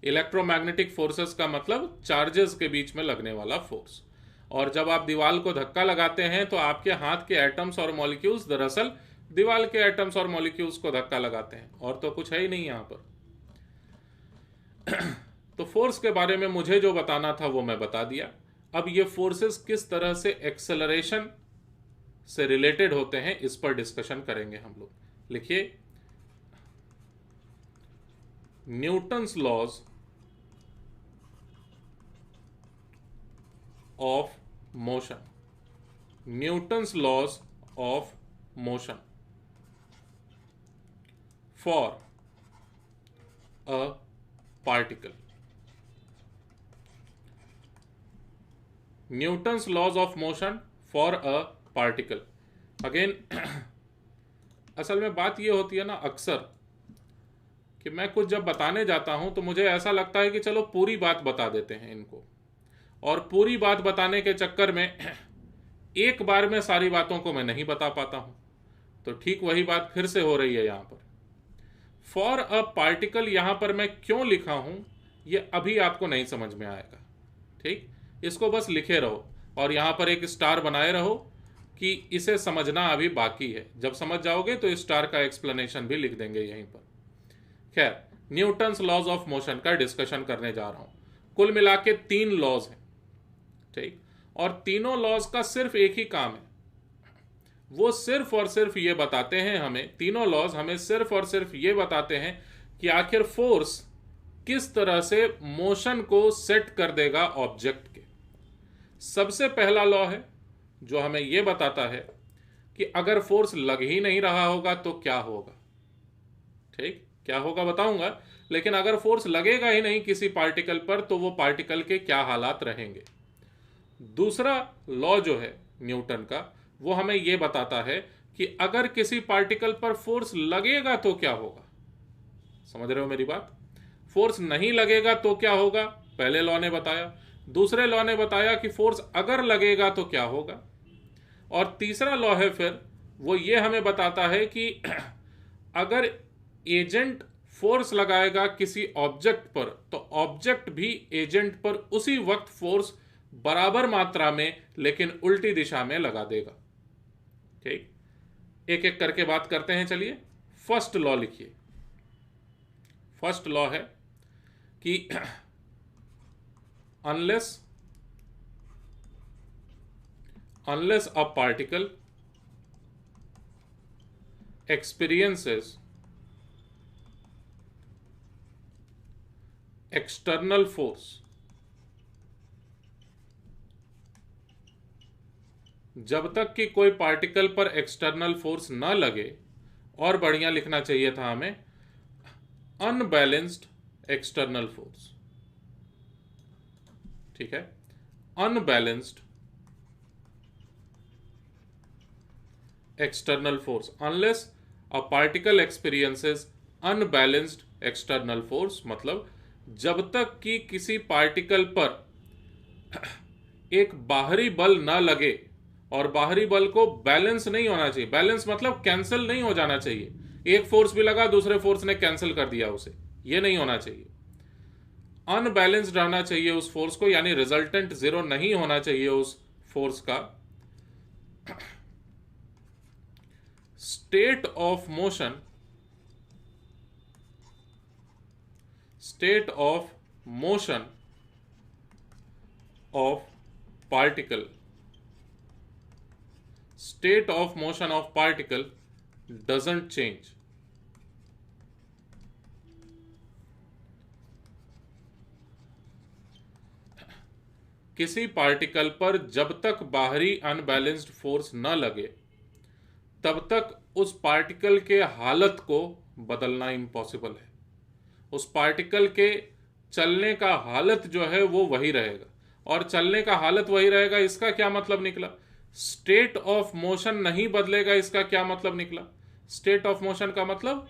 इलेक्ट्रोमैग्नेटिक फोर्सेस का मतलब चार्जेस के बीच में लगने वाला फोर्स। और जब आप दीवार को धक्का लगाते हैं, तो आपके हाथ के एटम्स और मॉलिक्यूल्स दरअसल दीवार के एटम्स और मॉलिक्यूल्स को धक्का लगाते हैं, और तो कुछ है ही नहीं यहां पर। तो फोर्स के बारे में मुझे जो बताना था वो मैं बता दिया। अब ये फोर्सेस किस तरह से एक्सेलरेशन से रिलेटेड होते हैं, इस पर डिस्कशन करेंगे हम लोग। लिखिए, Newton's laws of motion, Newton's laws of motion for a particle. Newton's laws of motion for a particle. Again असल में बात ये होती है ना अक्सर कि मैं कुछ जब बताने जाता हूं तो मुझे ऐसा लगता है कि चलो पूरी बात बता देते हैं इनको, और पूरी बात बताने के चक्कर में एक बार में सारी बातों को मैं नहीं बता पाता हूं। तो ठीक वही बात फिर से हो रही है यहां पर। फॉर अ पार्टिकल यहां पर मैं क्यों लिखा हूं ये अभी आपको नहीं समझ में आएगा। ठीक, इसको बस लिखे रहो और यहां पर एक स्टार बनाए रहो कि इसे समझना अभी बाकी है। जब समझ जाओगे तो स्टार का एक्सप्लेनेशन भी लिख देंगे यहीं पर। खैर, न्यूटन्स लॉज ऑफ मोशन का डिस्कशन करने जा रहा हूं। कुल मिला के 3 लॉज हैं, ठीक, और तीनों लॉज का सिर्फ एक ही काम है, वो सिर्फ और सिर्फ ये बताते हैं हमें, तीनों लॉज हमें सिर्फ और सिर्फ ये बताते हैं कि आखिर फोर्स किस तरह से मोशन को सेट कर देगा ऑब्जेक्ट के। सबसे पहला लॉ है जो हमें यह बताता है कि अगर फोर्स लग ही नहीं रहा होगा तो क्या होगा। ठीक, क्या होगा बताऊंगा, लेकिन अगर फोर्स लगेगा ही नहीं किसी पार्टिकल पर तो वो पार्टिकल के क्या हालात रहेंगे। दूसरा लॉ जो है न्यूटन का, वो हमें यह बताता है कि अगर किसी पार्टिकल पर फोर्स लगेगा तो क्या होगा। समझ रहे हो मेरी बात? फोर्स नहीं लगेगा तो क्या होगा, पहले लॉ ने बताया। दूसरे लॉ ने बताया कि फोर्स अगर लगेगा तो क्या होगा। और तीसरा लॉ है फिर, वो ये हमें बताता है कि अगर एजेंट फोर्स लगाएगा किसी ऑब्जेक्ट पर तो ऑब्जेक्ट भी एजेंट पर उसी वक्त फोर्स बराबर मात्रा में लेकिन उल्टी दिशा में लगा देगा। ठीक, एक एक करके बात करते हैं। चलिए, फर्स्ट लॉ लिखिए। फर्स्ट लॉ है कि unless a particle experiences external force, जब तक कि कोई पार्टिकल पर एक्सटर्नल फोर्स ना लगे, और बढ़िया लिखना चाहिए था हमें, अनबैलेंस्ड एक्सटर्नल फोर्स। ठीक है, unbalanced external force. Unless a particle experiences unbalanced external force, मतलब जब तक कि किसी पार्टिकल पर एक बाहरी बल ना लगे, और बाहरी बल को बैलेंस नहीं होना चाहिए। बैलेंस मतलब कैंसिल नहीं हो जाना चाहिए, एक फोर्स भी लगा दूसरे फोर्स ने कैंसिल कर दिया उसे, ये नहीं होना चाहिए। अनबैलेंस्ड रहना चाहिए उस फोर्स को, यानी रिजल्टेंट जीरो नहीं होना चाहिए उस फोर्स का। State of motion, state of motion of particle, state of motion of particle doesn't change। किसी पार्टिकल पर जब तक बाहरी अनबैलेंस्ड फोर्स न लगे तब तक उस पार्टिकल के हालत को बदलना इम्पॉसिबल है। उस पार्टिकल के चलने का हालत जो है वो वही रहेगा, और चलने का हालत वही रहेगा, इसका क्या मतलब निकला? स्टेट ऑफ मोशन नहीं बदलेगा, इसका क्या मतलब निकला? स्टेट ऑफ मोशन का मतलब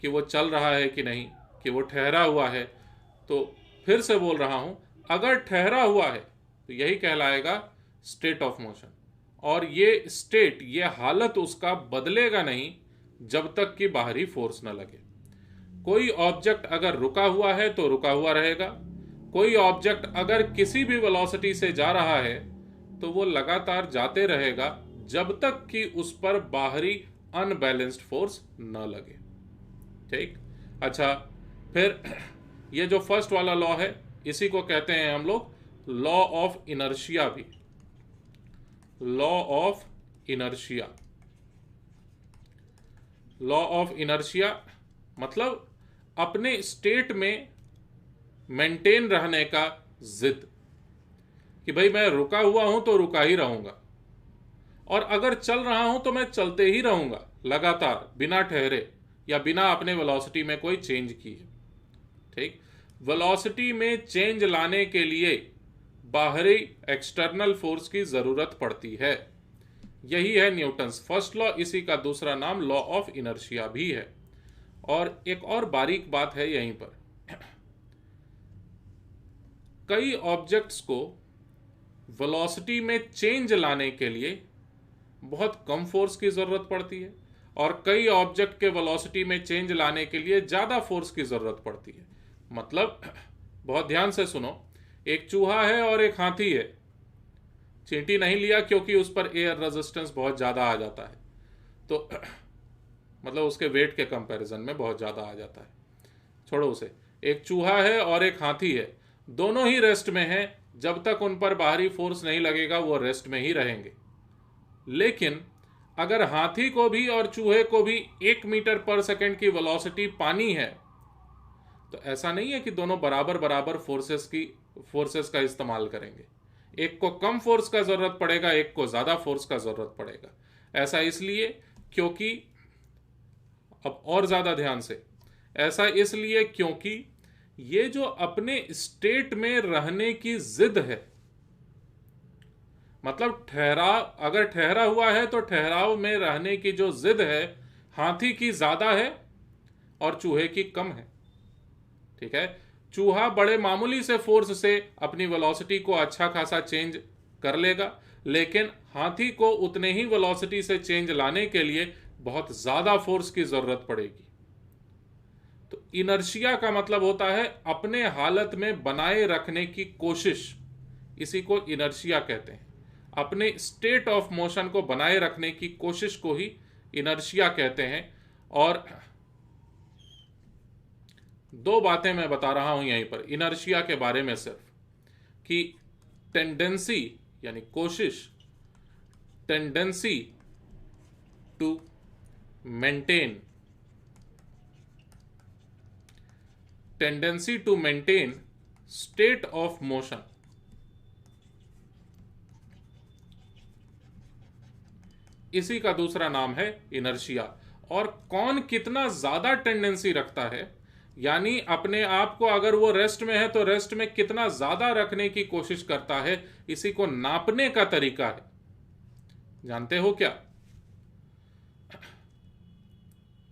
कि वो चल रहा है कि नहीं, कि वो ठहरा हुआ है। तो फिर से बोल रहा हूं, अगर ठहरा हुआ है तो यही कहलाएगा स्टेट ऑफ मोशन, और ये स्टेट, ये हालत उसका बदलेगा नहीं जब तक कि बाहरी फोर्स न लगे। कोई ऑब्जेक्ट अगर रुका हुआ है तो रुका हुआ रहेगा, कोई ऑब्जेक्ट अगर किसी भी वेलोसिटी से जा रहा है तो वो लगातार जाते रहेगा जब तक कि उस पर बाहरी अनबैलेंस्ड फोर्स न लगे। ठीक, अच्छा, फिर ये जो फर्स्ट वाला लॉ है इसी को कहते हैं हम लोग लॉ ऑफ इनर्शिया भी। Law of inertia, law of inertia मतलब अपने स्टेट में मेंटेन रहने का जिद, कि भाई मैं रुका हुआ हूं तो रुका ही रहूंगा। और अगर चल रहा हूं तो मैं चलते ही रहूंगा लगातार, बिना ठहरे या बिना अपने वेलोसिटी में कोई चेंज किए। ठीक, वेलोसिटी में चेंज लाने के लिए बाहरी एक्सटर्नल फोर्स की जरूरत पड़ती है। यही है न्यूटन्स फर्स्ट लॉ, इसी का दूसरा नाम लॉ ऑफ इनर्शिया भी है। और एक और बारीक बात है यहीं पर, कई ऑब्जेक्ट्स को वेलोसिटी में चेंज लाने के लिए बहुत कम फोर्स की जरूरत पड़ती है और कई ऑब्जेक्ट के वेलोसिटी में चेंज लाने के लिए ज्यादा फोर्स की जरूरत पड़ती है। मतलब बहुत ध्यान से सुनो, एक चूहा है और एक हाथी है। चींटी नहीं लिया क्योंकि उस पर एयर रेजिस्टेंस बहुत ज्यादा आ जाता है, तो मतलब उसके वेट के कंपैरिजन में बहुत ज्यादा आ जाता है, छोड़ो उसे। एक चूहा है और एक हाथी है, दोनों ही रेस्ट में हैं। जब तक उन पर बाहरी फोर्स नहीं लगेगा वो रेस्ट में ही रहेंगे। लेकिन अगर हाथी को भी और चूहे को भी 1 मीटर पर सेकंड की वेलोसिटी पानी है, तो ऐसा नहीं है कि दोनों बराबर बराबर फोर्सेस का इस्तेमाल करेंगे। एक को कम फोर्स का जरूरत पड़ेगा, एक को ज्यादा फोर्स का जरूरत पड़ेगा। ऐसा इसलिए क्योंकि, अब और ज्यादा ध्यान से, ऐसा इसलिए क्योंकि ये जो अपने स्टेट में रहने की जिद है, मतलब ठहराव, अगर ठहरा हुआ है तो ठहराव में रहने की जो जिद है हाथी की ज्यादा है और चूहे की कम है। ठीक है, चूहा बड़े मामूली से फोर्स से अपनी वेलोसिटी को अच्छा खासा चेंज कर लेगा, लेकिन हाथी को उतने ही वेलोसिटी से चेंज लाने के लिए बहुत ज्यादा फोर्स की जरूरत पड़ेगी। तो इनर्शिया का मतलब होता है अपने हालत में बनाए रखने की कोशिश, इसी को इनर्शिया कहते हैं। अपने स्टेट ऑफ मोशन को बनाए रखने की कोशिश को ही इनर्शिया कहते हैं। और दो बातें मैं बता रहा हूं यहीं पर इनर्शिया के बारे में सिर्फ, कि टेंडेंसी यानी कोशिश, tendency to maintain, tendency to maintain state of motion, इसी का दूसरा नाम है इनर्शिया। और कौन कितना ज्यादा टेंडेंसी रखता है, यानी अपने आप को अगर वो रेस्ट में है तो रेस्ट में कितना ज्यादा रखने की कोशिश करता है, इसी को नापने का तरीका है। जानते हो क्या?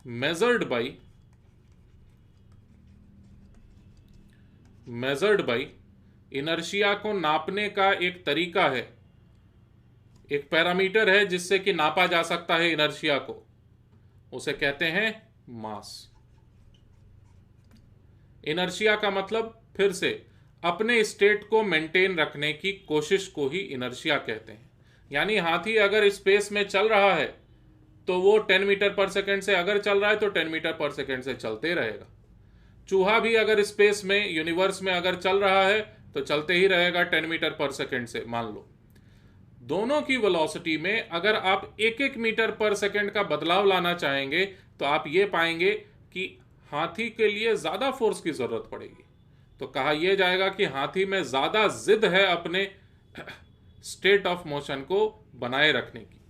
मेजर्ड बाई इनर्शिया को नापने का एक तरीका है, एक पैरामीटर है जिससे कि नापा जा सकता है इनर्शिया को, उसे कहते हैं मास। इनर्शिया का मतलब फिर से अपने स्टेट को मेंटेन रखने की कोशिश को ही इनर्शिया कहते हैं। यानी हाथी अगर स्पेस में चल रहा है तो वो 10 मीटर पर सेकंड से अगर चल रहा है तो 10 मीटर पर सेकंड से चलते रहेगा। चूहा भी अगर स्पेस में, यूनिवर्स में अगर चल रहा है तो चलते ही रहेगा 10 मीटर पर सेकंड से, मान लो। दोनों की वेलोसिटी में अगर आप 1-1 मीटर पर सेकंड का बदलाव लाना चाहेंगे तो आप ये पाएंगे कि हाथी के लिए ज्यादा फोर्स की जरूरत पड़ेगी। तो कहा यह जाएगा कि हाथी में ज्यादा जिद है अपने स्टेट ऑफ मोशन को बनाए रखने की,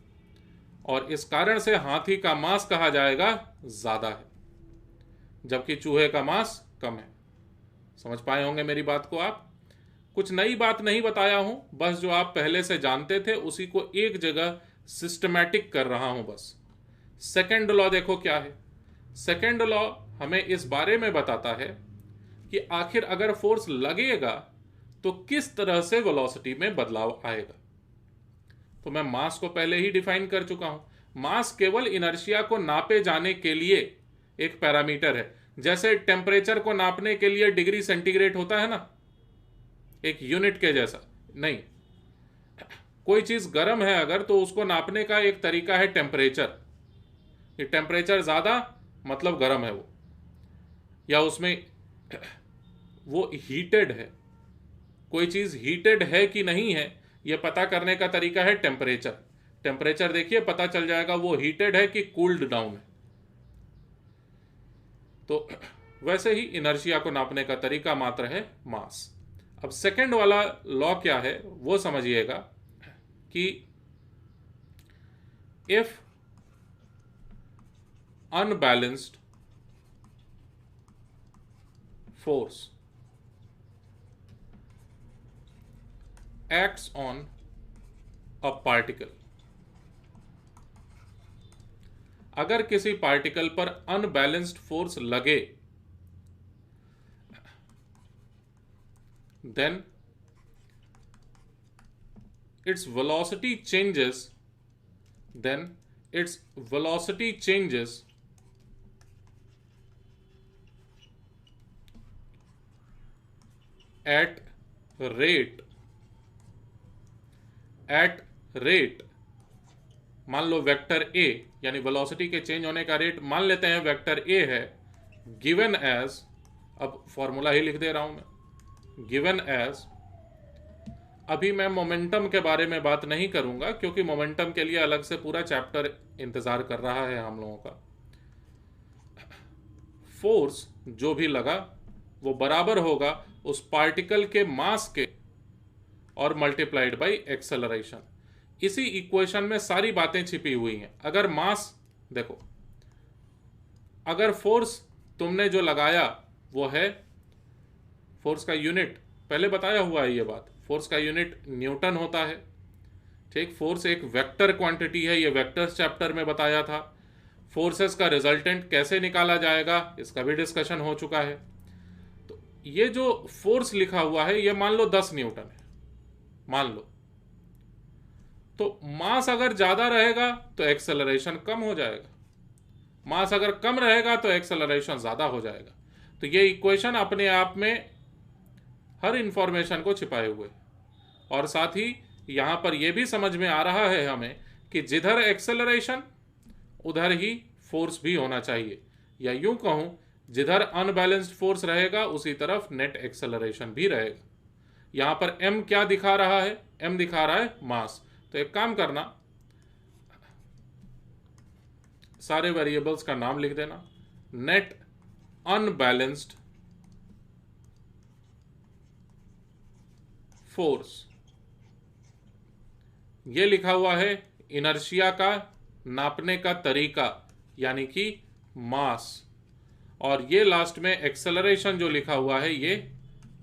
और इस कारण से हाथी का मास कहा जाएगा ज्यादा है, जबकि चूहे का मास कम है। समझ पाए होंगे मेरी बात को आप? कुछ नई बात नहीं बताया हूं, बस जो आप पहले से जानते थे उसी को एक जगह सिस्टमैटिक कर रहा हूं बस। सेकंड लॉ देखो क्या है। सेकंड लॉ हमें इस बारे में बताता है कि आखिर अगर फोर्स लगेगा तो किस तरह से वेलोसिटी में बदलाव आएगा। तो मैं मास को पहले ही डिफाइन कर चुका हूं। मास केवल इनर्शिया को नापे जाने के लिए एक पैरामीटर है, जैसे टेम्परेचर को नापने के लिए डिग्री सेंटीग्रेड होता है ना, एक यूनिट के जैसा नहीं। कोई चीज गर्म है अगर तो उसको नापने का एक तरीका है टेम्परेचर। ये टेम्परेचर ज्यादा मतलब गर्म है वो, या उसमें वो हीटेड है। कोई चीज हीटेड है कि नहीं है यह पता करने का तरीका है टेम्परेचर। टेम्परेचर देखिए, पता चल जाएगा वो हीटेड है कि कूल्ड डाउन है। तो वैसे ही इनर्शिया को नापने का तरीका मात्र है मास। अब सेकंड वाला लॉ क्या है वो समझिएगा कि if unbalanced force acts on a particle, अगर किसी पार्टिकल पर अनबैलेंस्ड फोर्स लगे, then its velocity changes at rate मान लो वेक्टर ए, यानी वेलोसिटी के चेंज होने का रेट मान लेते हैं वेक्टर ए है, गिवन एज, अब फॉर्मूला ही लिख दे रहा हूं मैं, गिवन एज, अभी मैं मोमेंटम के बारे में बात नहीं करूंगा क्योंकि मोमेंटम के लिए अलग से पूरा चैप्टर इंतजार कर रहा है हम लोगों का। फोर्स जो भी लगा वो बराबर होगा उस पार्टिकल के मास के और मल्टीप्लाइड बाय एक्सेलरेशन। इसी इक्वेशन में सारी बातें छिपी हुई हैं। अगर मास देखो, अगर फोर्स तुमने जो लगाया वो है, फोर्स का यूनिट पहले बताया हुआ है ये बात, फोर्स का यूनिट न्यूटन होता है, ठीक। फोर्स एक वेक्टर क्वांटिटी है, ये वेक्टर्स चैप्टर में बताया था। फोर्सेस का रिजल्टेंट कैसे निकाला जाएगा इसका भी डिस्कशन हो चुका है। तो ये जो फोर्स लिखा हुआ है ये मान लो 10 न्यूटन है, मान लो, तो मास अगर ज्यादा रहेगा तो एक्सेलरेशन कम हो जाएगा, मास अगर कम रहेगा तो एक्सेलरेशन ज्यादा हो जाएगा। तो ये इक्वेशन अपने आप में हर इंफॉर्मेशन को छिपाए हुए, और साथ ही यहां पर यह भी समझ में आ रहा है हमें कि जिधर एक्सेलरेशन उधर ही फोर्स भी होना चाहिए, या यूं कहूं जिधर अनबैलेंस्ड फोर्स रहेगा उसी तरफ नेट एक्सेलरेशन भी रहेगा। यहां पर m क्या दिखा रहा है, m दिखा रहा है मास। तो एक काम करना, सारे वेरिएबल्स का नाम लिख देना, नेट अनबैलेंस्ड फोर्स, ये लिखा हुआ है इनर्शिया का नापने का तरीका यानी कि मास, और ये लास्ट में एक्सेलरेशन जो लिखा हुआ है ये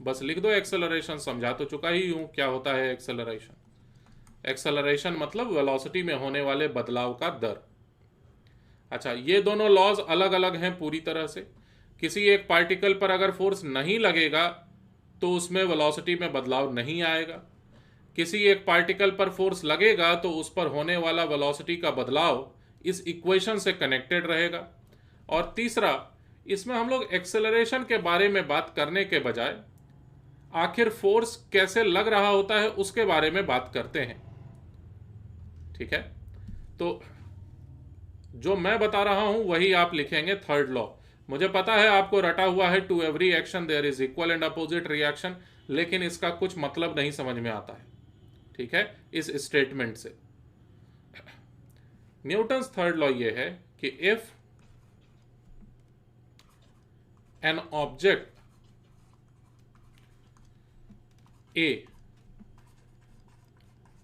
बस लिख दो एक्सेलरेशन, समझा तो चुका ही हूं क्या होता है एक्सेलरेशन। एक्सेलरेशन मतलब वेलोसिटी में होने वाले बदलाव का दर। अच्छा, ये दोनों लॉज अलग अलग हैं पूरी तरह से। किसी एक पार्टिकल पर अगर फोर्स नहीं लगेगा तो उसमें वेलोसिटी में बदलाव नहीं आएगा, किसी एक पार्टिकल पर फोर्स लगेगा तो उस पर होने वाला वेलोसिटी का बदलाव इस इक्वेशन से कनेक्टेड रहेगा। और तीसरा, इसमें हम लोग एक्सेलरेशन के बारे में बात करने के बजाय आखिर फोर्स कैसे लग रहा होता है उसके बारे में बात करते हैं, ठीक है। तो जो मैं बता रहा हूं वही आप लिखेंगे थर्ड लॉ। मुझे पता है आपको रटा हुआ है to every action there is equal and opposite reaction, लेकिन इसका कुछ मतलब नहीं समझ में आता है, ठीक है, इस स्टेटमेंट से। न्यूटन्स थर्ड लॉ ये है कि if an object A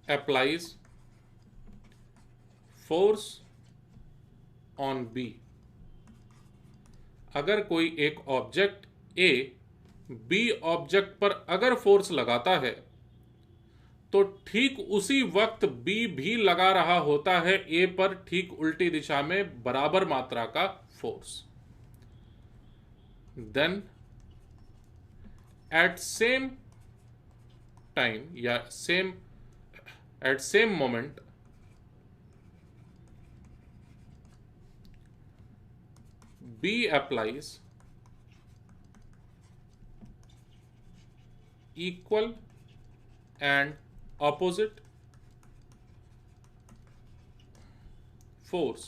applies force on B, अगर कोई एक ऑब्जेक्ट A B ऑब्जेक्ट पर अगर फोर्स लगाता है तो ठीक उसी वक्त B भी लगा रहा होता है A पर ठीक उल्टी दिशा में बराबर मात्रा का force. Then at same time या at same moment B applies equal and opposite force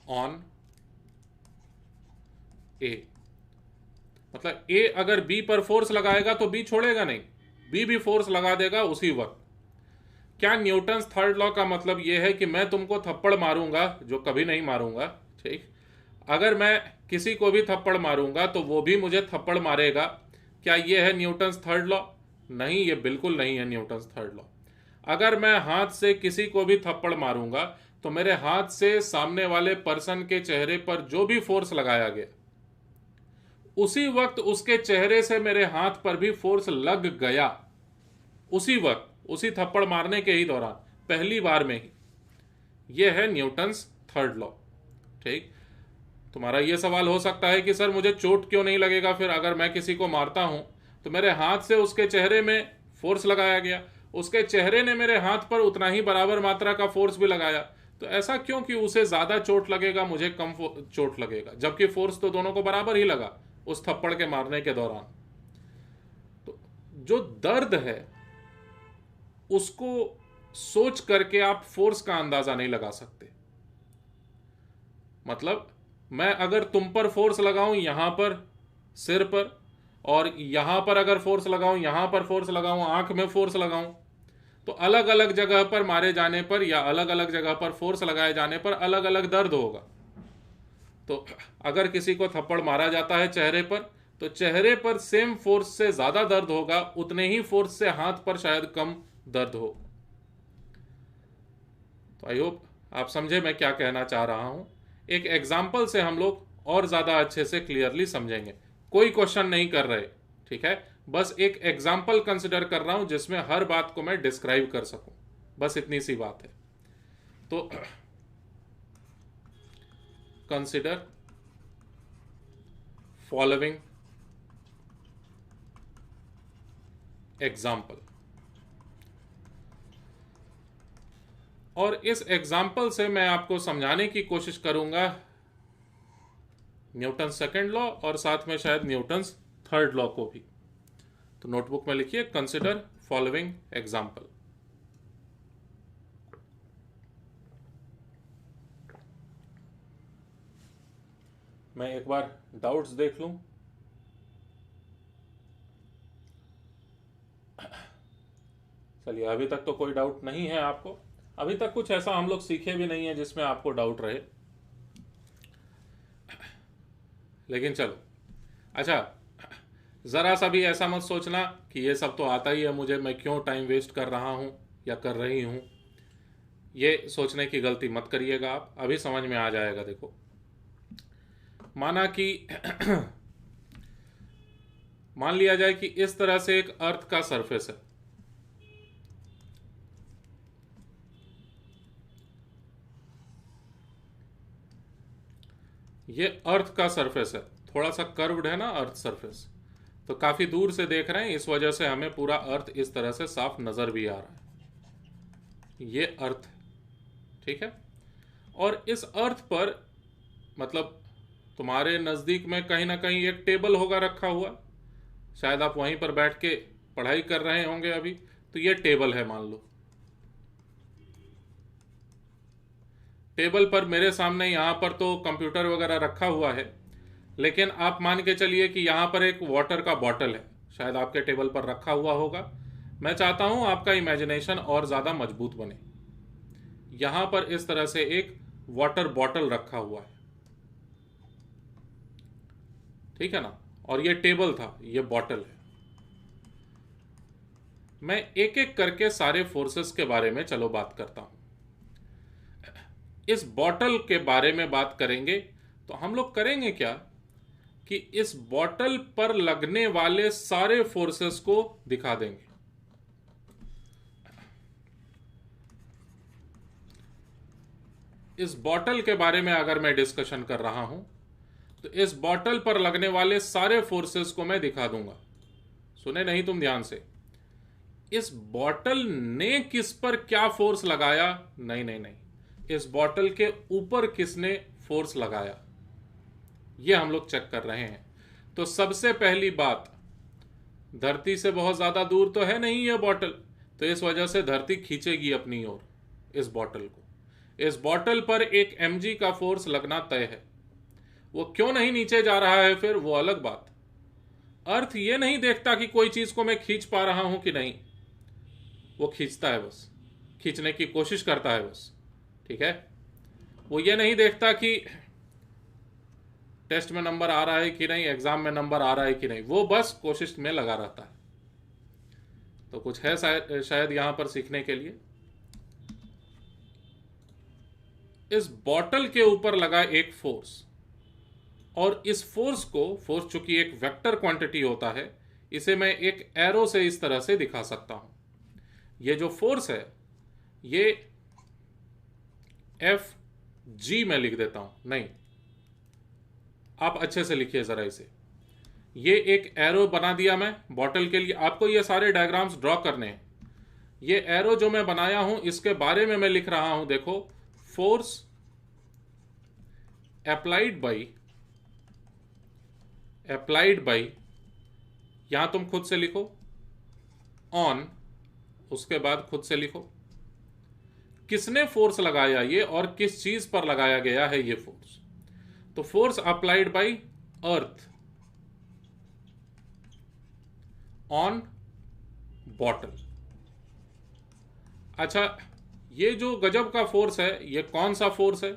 on A। मतलब A अगर B पर फोर्स लगाएगा तो B छोड़ेगा नहीं, B भी फोर्स लगा देगा उसी वक्त। क्या न्यूटन्स थर्ड लॉ का मतलब यह है कि मैं तुमको थप्पड़ मारूंगा, जो कभी नहीं मारूंगा, ठीक, अगर मैं किसी को भी थप्पड़ मारूंगा तो वो भी मुझे थप्पड़ मारेगा, क्या यह है न्यूटन्स थर्ड लॉ? नहीं, ये बिल्कुल नहीं है न्यूटन्स थर्ड लॉ। अगर मैं हाथ से किसी को भी थप्पड़ मारूंगा तो मेरे हाथ से सामने वाले पर्सन के चेहरे पर जो भी फोर्स लगाया गया, उसी वक्त उसके चेहरे से मेरे हाथ पर भी फोर्स लग गया, उसी वक्त, उसी थप्पड़ मारने के ही दौरान, पहली बार में ही। यह है न्यूटन्स थर्ड लॉ। ठीक। तुम्हारा यह सवाल हो सकता है कि सर मुझे चोट क्यों नहीं लगेगा, फिर अगर मैं किसी को मारता हूं तो मेरे हाथ से उसके चेहरे में फोर्स लगाया गया, उसके चेहरे ने मेरे हाथ पर उतना ही बराबर मात्रा का फोर्स भी लगाया, तो ऐसा क्यों कि उसे ज्यादा चोट लगेगा, मुझे कम चोट लगेगा, जबकि फोर्स तो दोनों को बराबर ही लगा उस थप्पड़ के मारने के दौरान। तो जो दर्द है उसको सोच करके आप फोर्स का अंदाजा नहीं लगा सकते। मतलब मैं अगर तुम पर फोर्स लगाऊं यहां पर सिर पर, और यहां पर अगर फोर्स लगाऊं, यहां पर फोर्स लगाऊं, आंख में फोर्स लगाऊं, तो अलग अलग जगह पर मारे जाने पर या अलग अलग जगह पर फोर्स लगाए जाने पर अलग अलग दर्द होगा। तो अगर किसी को थप्पड़ मारा जाता है चेहरे पर, तो चेहरे पर सेम फोर्स से ज्यादा दर्द होगा, उतने ही फोर्स से हाथ पर शायद कम दर्द हो। तो आई होप आप समझे मैं क्या कहना चाह रहा हूं। एक एग्जाम्पल से हम लोग और ज्यादा अच्छे से क्लियरली समझेंगे। कोई क्वेश्चन नहीं कर रहे, ठीक है, बस एक एग्जाम्पल कंसिडर कर रहा हूं जिसमें हर बात को मैं डिस्क्राइब कर सकूं, बस इतनी सी बात है। तो कंसिडर फॉलोइंग एग्जाम्पल, और इस एग्जाम्पल से मैं आपको समझाने की कोशिश करूंगा न्यूटन सेकंड लॉ और साथ में शायद न्यूटन थर्ड लॉ को भी। तो नोटबुक में लिखिए कंसिडर फॉलोइंग एग्जाम्पल। मैं एक बार डाउट्स देख लूं। चलिए, अभी तक तो कोई डाउट नहीं है आपको। अभी तक कुछ ऐसा हम लोग सीखे भी नहीं है जिसमें आपको डाउट रहे, लेकिन चलो। अच्छा, जरा सा भी ऐसा मत सोचना कि ये सब तो आता ही है मुझे, मैं क्यों टाइम वेस्ट कर रहा हूं या कर रही हूं। ये सोचने की गलती मत करिएगा आप, अभी समझ में आ जाएगा। देखो, माना कि मान लिया जाए कि इस तरह से एक अर्थ का सरफेस है, ये अर्थ का सरफेस है, थोड़ा सा कर्व्ड है ना अर्थ सरफेस, तो काफी दूर से देख रहे हैं, इस वजह से हमें पूरा अर्थ इस तरह से साफ नजर भी आ रहा है। ये अर्थ है, ठीक है। और इस अर्थ पर, मतलब तुम्हारे नजदीक में कहीं ना कहीं एक टेबल होगा रखा हुआ, शायद आप वहीं पर बैठ के पढ़ाई कर रहे होंगे अभी। तो ये टेबल है मान लो, टेबल पर मेरे सामने यहां पर तो कंप्यूटर वगैरह रखा हुआ है, लेकिन आप मान के चलिए कि यहां पर एक वाटर का बॉटल है, शायद आपके टेबल पर रखा हुआ होगा। मैं चाहता हूं आपका इमेजिनेशन और ज्यादा मजबूत बने। यहां पर इस तरह से एक वाटर बॉटल रखा हुआ है, ठीक है ना, और ये टेबल था, ये बॉटल है। मैं एक एक करके सारे फोर्सेस के बारे में चलो बात करता हूं। इस बॉटल के बारे में बात करेंगे तो हम लोग करेंगे क्या कि इस बॉटल पर लगने वाले सारे फोर्सेस को दिखा देंगे। इस बॉटल के बारे में अगर मैं डिस्कशन कर रहा हूं तो इस बॉटल पर लगने वाले सारे फोर्सेस को मैं दिखा दूंगा। सुने नहीं तुम ध्यान से, इस बॉटल ने किस पर क्या फोर्स लगाया, नहीं नहीं नहीं, इस बॉटल के ऊपर किसने फोर्स लगाया, यह हम लोग चेक कर रहे हैं। तो सबसे पहली बात, धरती से बहुत ज्यादा दूर तो है नहीं यह बॉटल, तो इस वजह से धरती खींचेगी अपनी ओर इस बॉटल को। इस बॉटल पर एक mg का फोर्स लगना तय है। वो क्यों नहीं नीचे जा रहा है फिर वो अलग बात। अर्थ ये नहीं देखता कि कोई चीज को मैं खींच पा रहा हूं कि नहीं, वो खींचता है, बस खींचने की कोशिश करता है बस, ठीक है। वो ये नहीं देखता कि टेस्ट में नंबर आ रहा है कि नहीं, एग्जाम में नंबर आ रहा है कि नहीं, वो बस कोशिश में लगा रहता है। तो कुछ है शायद यहां पर सीखने के लिए। इस बॉटल के ऊपर लगा एक फोर्स, और इस फोर्स चूंकि एक वेक्टर क्वांटिटी होता है, इसे मैं एक एरो से इस तरह से दिखा सकता हूं। ये जो फोर्स है ये एफ जी में लिख देता हूं, नहीं आप अच्छे से लिखिए जरा इसे। ये एक एरो बना दिया मैं बॉटल के लिए। आपको ये सारे डायग्राम्स ड्रॉ करने हैं। ये एरो जो मैं बनाया हूं इसके बारे में मैं लिख रहा हूं, देखो, फोर्स अप्लाइड बाई, यहां तुम खुद से लिखो, ऑन, उसके बाद खुद से लिखो किसने फोर्स लगाया ये और किस चीज पर लगाया गया है ये फोर्स। तो force applied by earth on bottle. अच्छा, ये जो गजब का फोर्स है ये कौन सा फोर्स है?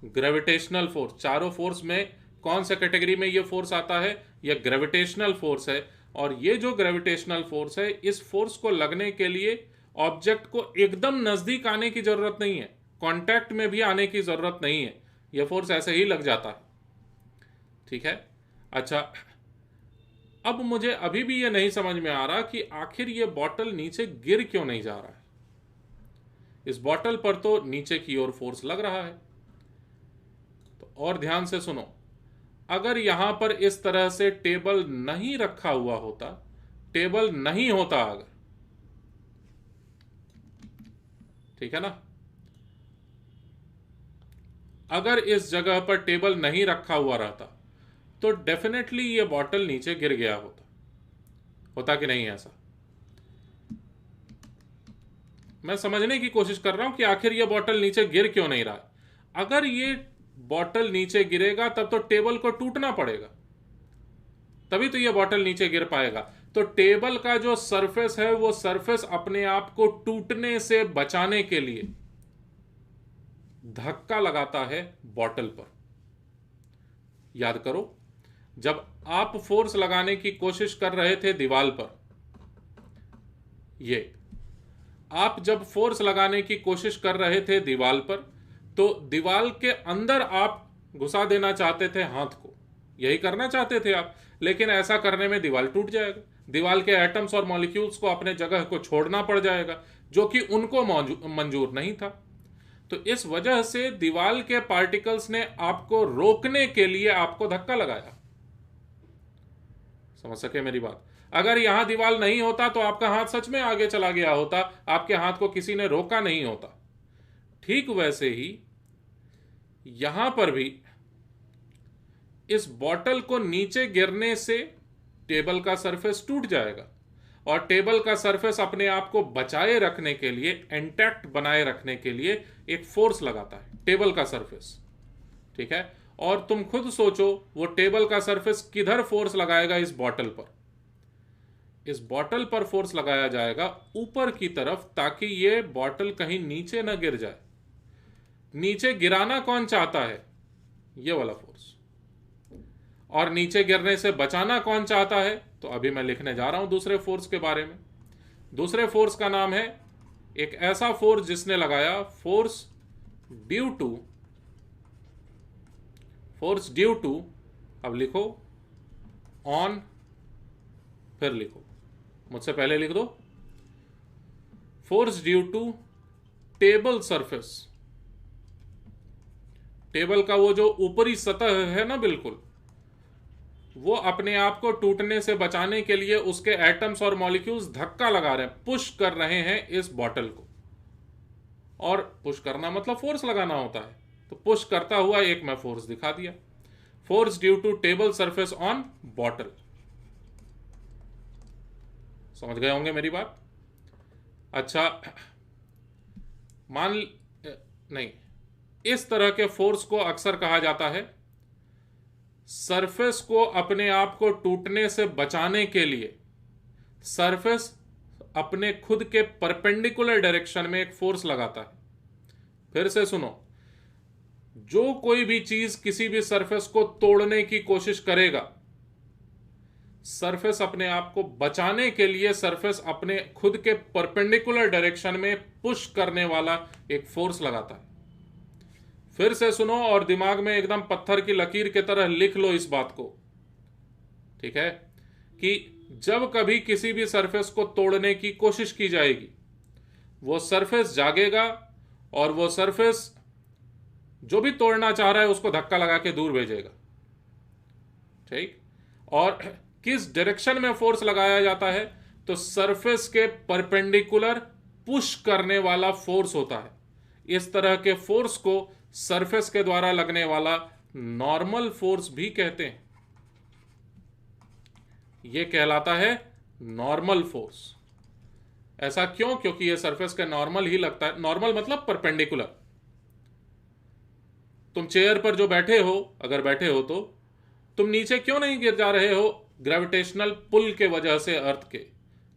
Gravitational force. चारों फोर्स में कौन सा कैटेगरी में ये फोर्स आता है? ये ग्रेविटेशनल फोर्स है। और ये जो ग्रेविटेशनल फोर्स है, इस फोर्स को लगने के लिए ऑब्जेक्ट को एकदम नजदीक आने की जरूरत नहीं है, कांटेक्ट में भी आने की जरूरत नहीं है, यह फोर्स ऐसे ही लग जाता है। ठीक है। अच्छा, अब मुझे अभी भी यह नहीं समझ में आ रहा कि आखिर यह बॉटल नीचे गिर क्यों नहीं जा रहा है। इस बॉटल पर तो नीचे की ओर फोर्स लग रहा है। तो और ध्यान से सुनो, अगर यहां पर इस तरह से टेबल नहीं रखा हुआ होता, टेबल नहीं होता अगर, ठीक है ना, अगर इस जगह पर टेबल नहीं रखा हुआ रहता तो डेफिनेटली ये बॉटल नीचे गिर गया होता कि नहीं? ऐसा मैं समझने की कोशिश कर रहा हूं कि आखिर ये बॉटल नीचे गिर क्यों नहीं रहा है। अगर ये बॉटल नीचे गिरेगा तब तो टेबल को टूटना पड़ेगा, तभी तो ये बॉटल नीचे गिर पाएगा। तो टेबल का जो सरफेस है वो सरफेस अपने आप को टूटने से बचाने के लिए धक्का लगाता है बॉटल पर। याद करो, जब आप फोर्स लगाने की कोशिश कर रहे थे दीवार पर, ये आप जब फोर्स लगाने की कोशिश कर रहे थे दीवार पर, तो दीवार के अंदर आप घुसा देना चाहते थे हाथ को, यही करना चाहते थे आप। लेकिन ऐसा करने में दीवार टूट जाएगा, दीवार के एटम्स और मॉलिक्यूल्स को अपने जगह को छोड़ना पड़ जाएगा, जो कि उनको मंजूर नहीं था। तो इस वजह से दीवार के पार्टिकल्स ने आपको रोकने के लिए आपको धक्का लगाया। समझ सके मेरी बात? अगर यहां दीवार नहीं होता तो आपका हाथ सच में आगे चला गया होता, आपके हाथ को किसी ने रोका नहीं होता। ठीक वैसे ही यहां पर भी इस बॉटल को नीचे गिरने से टेबल का सरफेस टूट जाएगा, और टेबल का सरफेस अपने आप को बचाए रखने के लिए, इंटैक्ट बनाए रखने के लिए एक फोर्स लगाता है, टेबल का सरफेस। ठीक है। और तुम खुद सोचो, वो टेबल का सरफेस किधर फोर्स लगाएगा? इस बॉटल पर। इस बॉटल पर फोर्स लगाया जाएगा ऊपर की तरफ, ताकि ये बॉटल कहीं नीचे न गिर जाए। नीचे गिराना कौन चाहता है? ये वाला फोर्स। और नीचे गिरने से बचाना कौन चाहता है? तो अभी मैं लिखने जा रहा हूं दूसरे फोर्स के बारे में। दूसरे फोर्स का नाम है, एक ऐसा फोर्स जिसने लगाया, फोर्स ड्यू टू, अब लिखो ऑन, फिर लिखो, मुझसे पहले लिख दो, force due to table surface. Table का वो जो ऊपरी सतह है ना, बिल्कुल, वो अपने आप को टूटने से बचाने के लिए उसके एटम्स और मॉलिक्यूल्स धक्का लगा रहे हैं, पुश कर रहे हैं इस बॉटल को। और पुश करना मतलब फोर्स लगाना होता है, तो पुश करता हुआ एक मैं फोर्स दिखा दिया, force due to table surface on bottle. समझ गए होंगे मेरी बात? अच्छा, नहीं, इस तरह के फोर्स को अक्सर कहा जाता है, सरफेस को अपने आप को टूटने से बचाने के लिए सरफेस अपने खुद के परपेंडिकुलर डायरेक्शन में एक फोर्स लगाता है। फिर से सुनो, जो कोई भी चीज किसी भी सरफेस को तोड़ने की कोशिश करेगा, सरफेस अपने आप को बचाने के लिए सरफेस अपने खुद के परपेंडिकुलर डायरेक्शन में पुश करने वाला एक फोर्स लगाता है। फिर से सुनो और दिमाग में एकदम पत्थर की लकीर की तरह लिख लो इस बात को, ठीक है, कि जब कभी किसी भी सरफेस को तोड़ने की कोशिश की जाएगी, वो सरफेस जागेगा और वो सरफेस जो भी तोड़ना चाह रहा है उसको धक्का लगा के दूर भेजेगा, ठीक। और किस डायरेक्शन में फोर्स लगाया जाता है? तो सरफेस के परपेंडिकुलर पुश करने वाला फोर्स होता है। इस तरह के फोर्स को सरफेस के द्वारा लगने वाला नॉर्मल फोर्स भी कहते हैं। यह कहलाता है नॉर्मल फोर्स। ऐसा क्यों? क्योंकि यह सरफेस के नॉर्मल ही लगता है। नॉर्मल मतलब परपेंडिकुलर। तुम चेयर पर जो बैठे हो, अगर बैठे हो तो तुम नीचे क्यों नहीं गिर जा रहे हो? ग्रेविटेशनल पुल के वजह से, अर्थ के,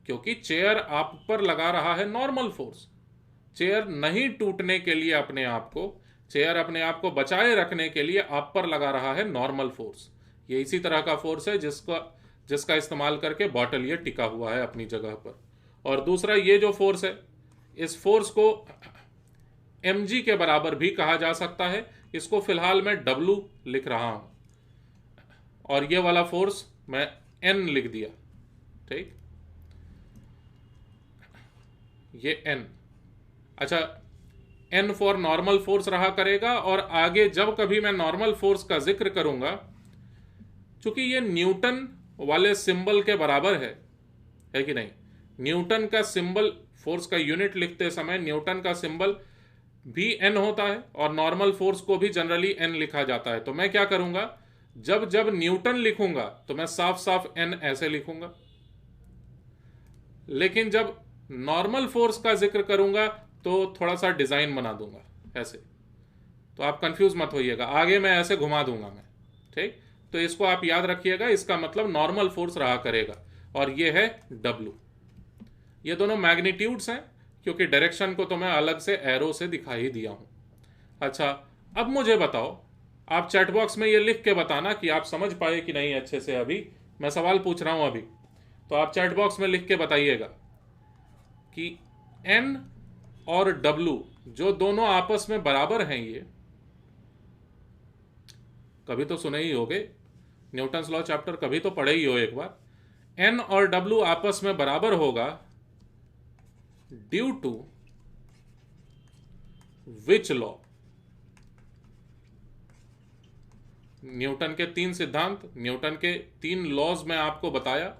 क्योंकि चेयर आप पर लगा रहा है नॉर्मल फोर्स। चेयर नहीं टूटने के लिए अपने आप को, चेयर अपने आप को बचाए रखने के लिए आप पर लगा रहा है नॉर्मल फोर्स। ये इसी तरह का फोर्स है जिसका इस्तेमाल करके बॉटल ये टिका हुआ है अपनी जगह पर। और दूसरा, ये जो फोर्स है, इस फोर्स को mg के बराबर भी कहा जा सकता है। इसको फिलहाल मैं W लिख रहा हूं और ये वाला फोर्स मैं N लिख दिया, ठीक। ये N, अच्छा, N फॉर नॉर्मल फोर्स रहा करेगा। और आगे जब कभी मैं नॉर्मल फोर्स का जिक्र करूंगा, चूंकि ये न्यूटन वाले सिंबल के बराबर है कि नहीं? न्यूटन का सिंबल, फोर्स का यूनिट लिखते समय न्यूटन का सिंबल भी N होता है और नॉर्मल फोर्स को भी जनरली N लिखा जाता है। तो मैं क्या करूंगा, जब जब न्यूटन लिखूंगा तो मैं साफ साफ N ऐसे लिखूंगा, लेकिन जब नॉर्मल फोर्स का जिक्र करूंगा तो थोड़ा सा डिजाइन बना दूंगा ऐसे। तो आप कंफ्यूज मत होइएगा, आगे मैं ऐसे घुमा दूंगा मैं, ठीक। तो इसको आप याद रखिएगा, इसका मतलब नॉर्मल फोर्स रहा करेगा और ये है W। ये दोनों मैग्नीट्यूड्स हैं, क्योंकि डायरेक्शन को तो मैं अलग से एरो से दिखा ही दिया हूं। अच्छा, अब मुझे बताओ, आप चैट बॉक्स में ये लिख के बताना कि आप समझ पाए कि नहीं अच्छे से। अभी मैं सवाल पूछ रहा हूं अभी, तो आप चैट बॉक्स में लिख के बताइएगा कि N और W जो दोनों आपस में बराबर हैं, ये कभी तो सुने ही होगे, न्यूटन्स लॉ चैप्टर कभी तो पढ़े ही हो एक बार। N और W आपस में बराबर होगा due to which law? Newton के 3 सिद्धांत, न्यूटन के 3 लॉज में आपको बताया।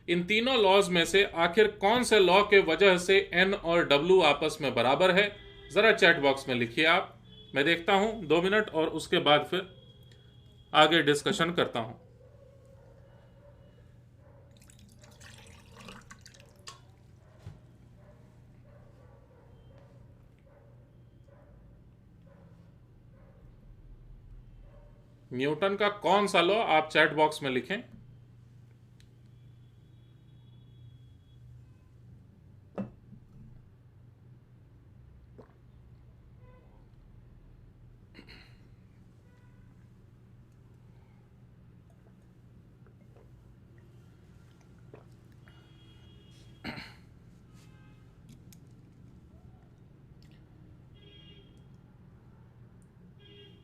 इन तीनों लॉज में से आखिर कौन से लॉ के वजह से N और W आपस में बराबर है? जरा चैट बॉक्स में लिखिए आप, मैं देखता हूं 2 मिनट और उसके बाद फिर आगे डिस्कशन करता हूं। न्यूटन का कौन सा लॉ, आप चैट बॉक्स में लिखें।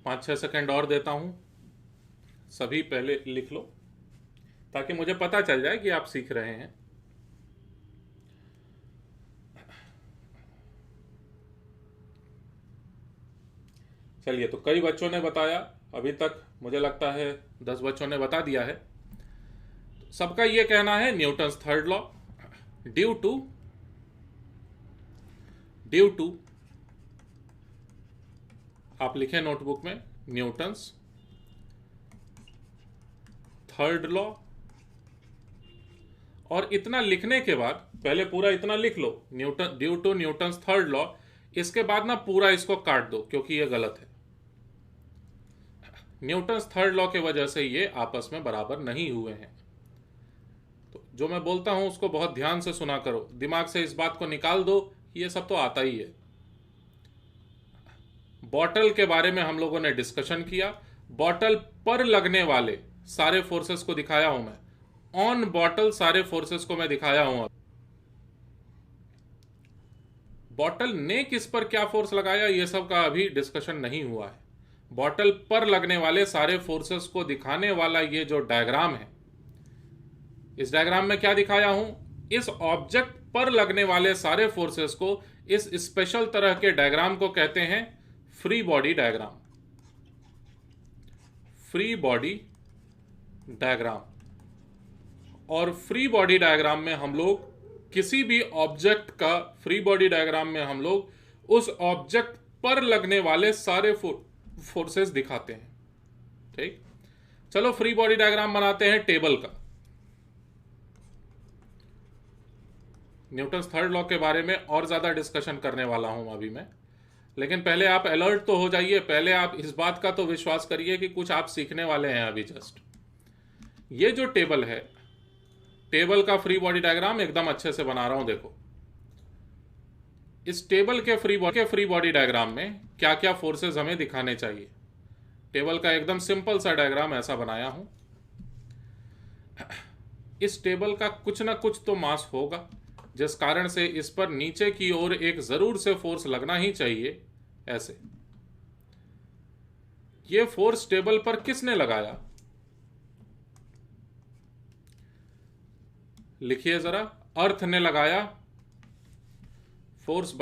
पाँच 6 सेकंड और देता हूं, सभी पहले लिख लो ताकि मुझे पता चल जाए कि आप सीख रहे हैं। चलिए, तो कई बच्चों ने बताया अभी तक, मुझे लगता है 10 बच्चों ने बता दिया है। सबका यह कहना है Newton's third law, due to आप लिखें नोटबुक में न्यूटन्स थर्ड लॉ। और इतना लिखने के बाद, पहले पूरा इतना लिख लो, Newton due to Newton's third law. इसके बाद ना पूरा इसको काट दो क्योंकि यह गलत है। न्यूटन्स थर्ड लॉ के वजह से ये आपस में बराबर नहीं हुए हैं। तो जो मैं बोलता हूं उसको बहुत ध्यान से सुना करो, दिमाग से इस बात को निकाल दो, ये सब तो आता ही है। बॉटल के बारे में हम लोगों ने डिस्कशन किया, बॉटल पर लगने वाले सारे फोर्सेस को दिखाया हूं मैं। ऑन बॉटल सारे फोर्सेस को मैं दिखाया हूं। बॉटल ने किस पर क्या फोर्स लगाया ये सब का अभी डिस्कशन नहीं हुआ है। बॉटल पर लगने वाले सारे फोर्सेस को दिखाने वाला ये जो डायग्राम है, इस डायग्राम में क्या दिखाया हूं, इस ऑब्जेक्ट पर लगने वाले सारे फोर्सेस को, इस स्पेशल तरह के डायग्राम को कहते हैं free body diagram. Free body diagram. और फ्री बॉडी डायग्राम में हम लोग किसी भी ऑब्जेक्ट का, फ्री बॉडी डायग्राम में हम लोग उस ऑब्जेक्ट पर लगने वाले सारे फोर्सेस दिखाते हैं। ठीक, चलो फ्री बॉडी डायग्राम बनाते हैं टेबल का। न्यूटन्स थर्ड लॉ के बारे में और ज्यादा डिस्कशन करने वाला हूं अभी मैं, लेकिन पहले आप अलर्ट तो हो जाइए। पहले आप इस बात का तो विश्वास करिए कि कुछ आप सीखने वाले हैं अभी जस्ट। ये जो टेबल है, टेबल का फ्री बॉडी डायग्राम एकदम अच्छे से बना रहा हूं। देखो इस टेबल के फ्री बॉडी डायग्राम में क्या क्या फोर्सेस हमें दिखाने चाहिए। टेबल का एकदम सिंपल सा डायग्राम ऐसा बनाया हूं। इस टेबल का कुछ ना कुछ तो मास होगा, जिस कारण से इस पर नीचे की ओर एक जरूर से फोर्स लगना ही चाहिए। ऐसे ये फोर्स टेबल पर किसने लगाया, लिखिए जरा। अर्थ ने लगाया। फोर्स